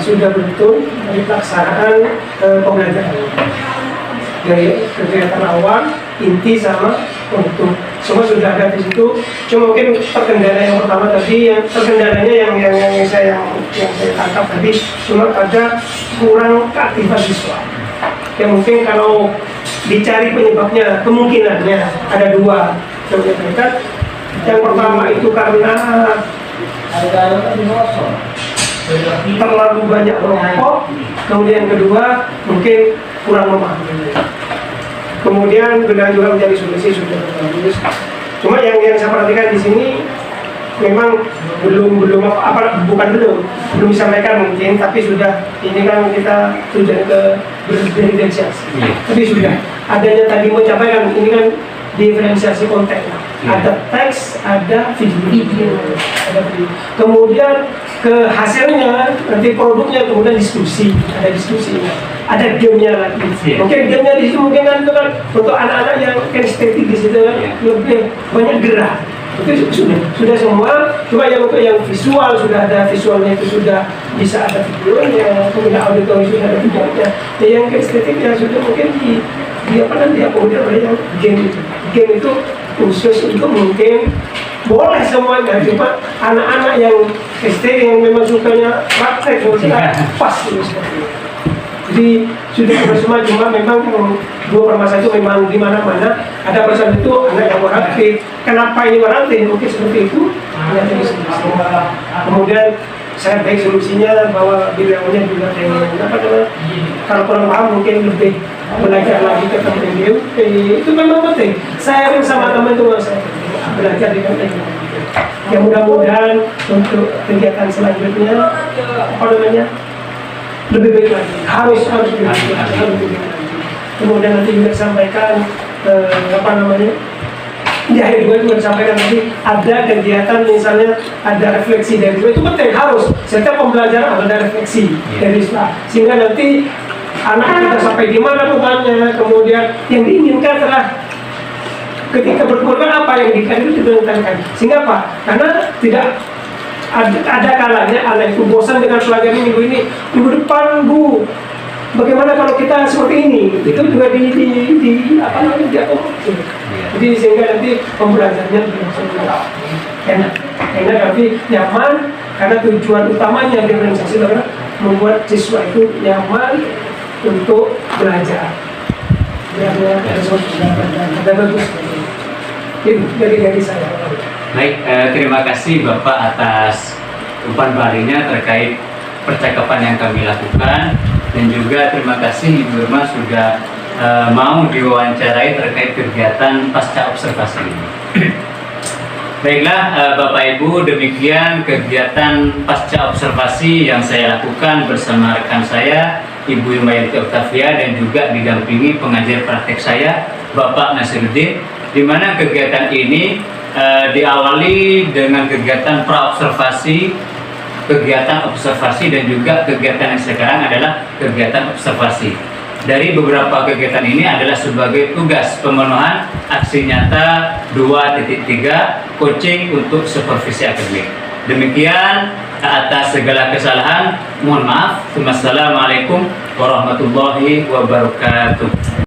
sudah betul dari pelaksanaan pembelajaran dari kegiatan awal, inti sama untuk semua sudah ada di situ. Cuma mungkin terkendala yang pertama tadi, yang terkendalanya yang saya tangkap tadi, cuma ada kurang keaktifan siswa. Yang mungkin kalau dicari penyebabnya, kemungkinannya ada dua yang terdekat. Yang pertama itu karena terlalu banyak kelompok, kemudian yang kedua mungkin kurang memahami. Kemudian dengan juga menjadi solusi sudah bagus. Cuma yang saya perhatikan di sini memang belum disampaikan mungkin, tapi sudah ini kan kita sudah ke berdiferensiasi. Tapi sudah adanya tadi mencapai ini kan diferensiasi konten. Ada teks, ada video. Ada video. Kemudian ke hasilnya nanti produknya kemudian diskusi, ada diskusinya, ada gamenya lagi. Mungkin gamenya di situ mungkin kan itu kan untuk anak-anak yang estetik di situ lebih banyak gerak. Itu sudah semua. Cuma yang untuk yang visual sudah ada visualnya, itu sudah bisa ada videonya, kemudian auditori sudah ada videonya. Yang estetiknya sudah mungkin di kemudian ada yang game itu khusus untuk mungkin boleh semuanya, cuma anak-anak yang SD yang memang sukanya praktek sudah pas itu seperti itu. Jadi sudah bersama, cuma memang dua permasalahan itu memang di mana-mana ada permasalahan itu anak yang beraktif. Kenapa ini beraktif? Mungkin seperti itu. Kemudian saya baik solusinya bahwa beliaunya juga kalau kurang paham mungkin lebih belajar lagi ke teman itu memang penting. Saya sama teman-teman saya belajar di tempat ini. Ya mudah-mudahan untuk kegiatan selanjutnya lebih baik lagi. Harus lebih baik lagi. Kemudian nanti juga disampaikan di akhir juga disampaikan nanti ada kegiatan misalnya ada refleksi dari itu penting, harus setiap pembelajaran ada refleksi dari Islam sehingga nanti anak kita sampai di mana tujuannya, kemudian yang diinginkan adalah ketika berkeluarga apa yang ditentukan. Sehingga apa? Karena tidak ada kalanya anak itu bosan dengan pelajaran minggu ini. Minggu depan Bu, bagaimana kalau kita seperti ini? Itu juga di apa namanya diatur. Jadi sehingga nanti pembelajarannya enak tapi nyaman, karena tujuan utamanya diferensiasi adalah membuat siswa itu nyaman untuk belajar. Ada bagus. Itu dari saya. Baik, terima kasih Bapak atas umpan balinya terkait percakapan yang kami lakukan, dan juga terima kasih Ibu Irma sudah mau diwawancarai terkait kegiatan pasca observasi ini. Baiklah Bapak Ibu, demikian kegiatan pasca observasi yang saya lakukan bersama rekan saya Ibu Irma Yanti Oktavia, dan juga didampingi pengajar praktek saya Bapak Nasiruddin, di mana kegiatan ini diawali dengan kegiatan pra-observasi, kegiatan observasi, dan juga kegiatan yang sekarang adalah kegiatan observasi. Dari beberapa kegiatan ini adalah sebagai tugas pemenuhan aksi nyata 2.3 coaching untuk supervisi akademik. Demikian, atas segala kesalahan mohon maaf. Wassalamualaikum warahmatullahi wabarakatuh.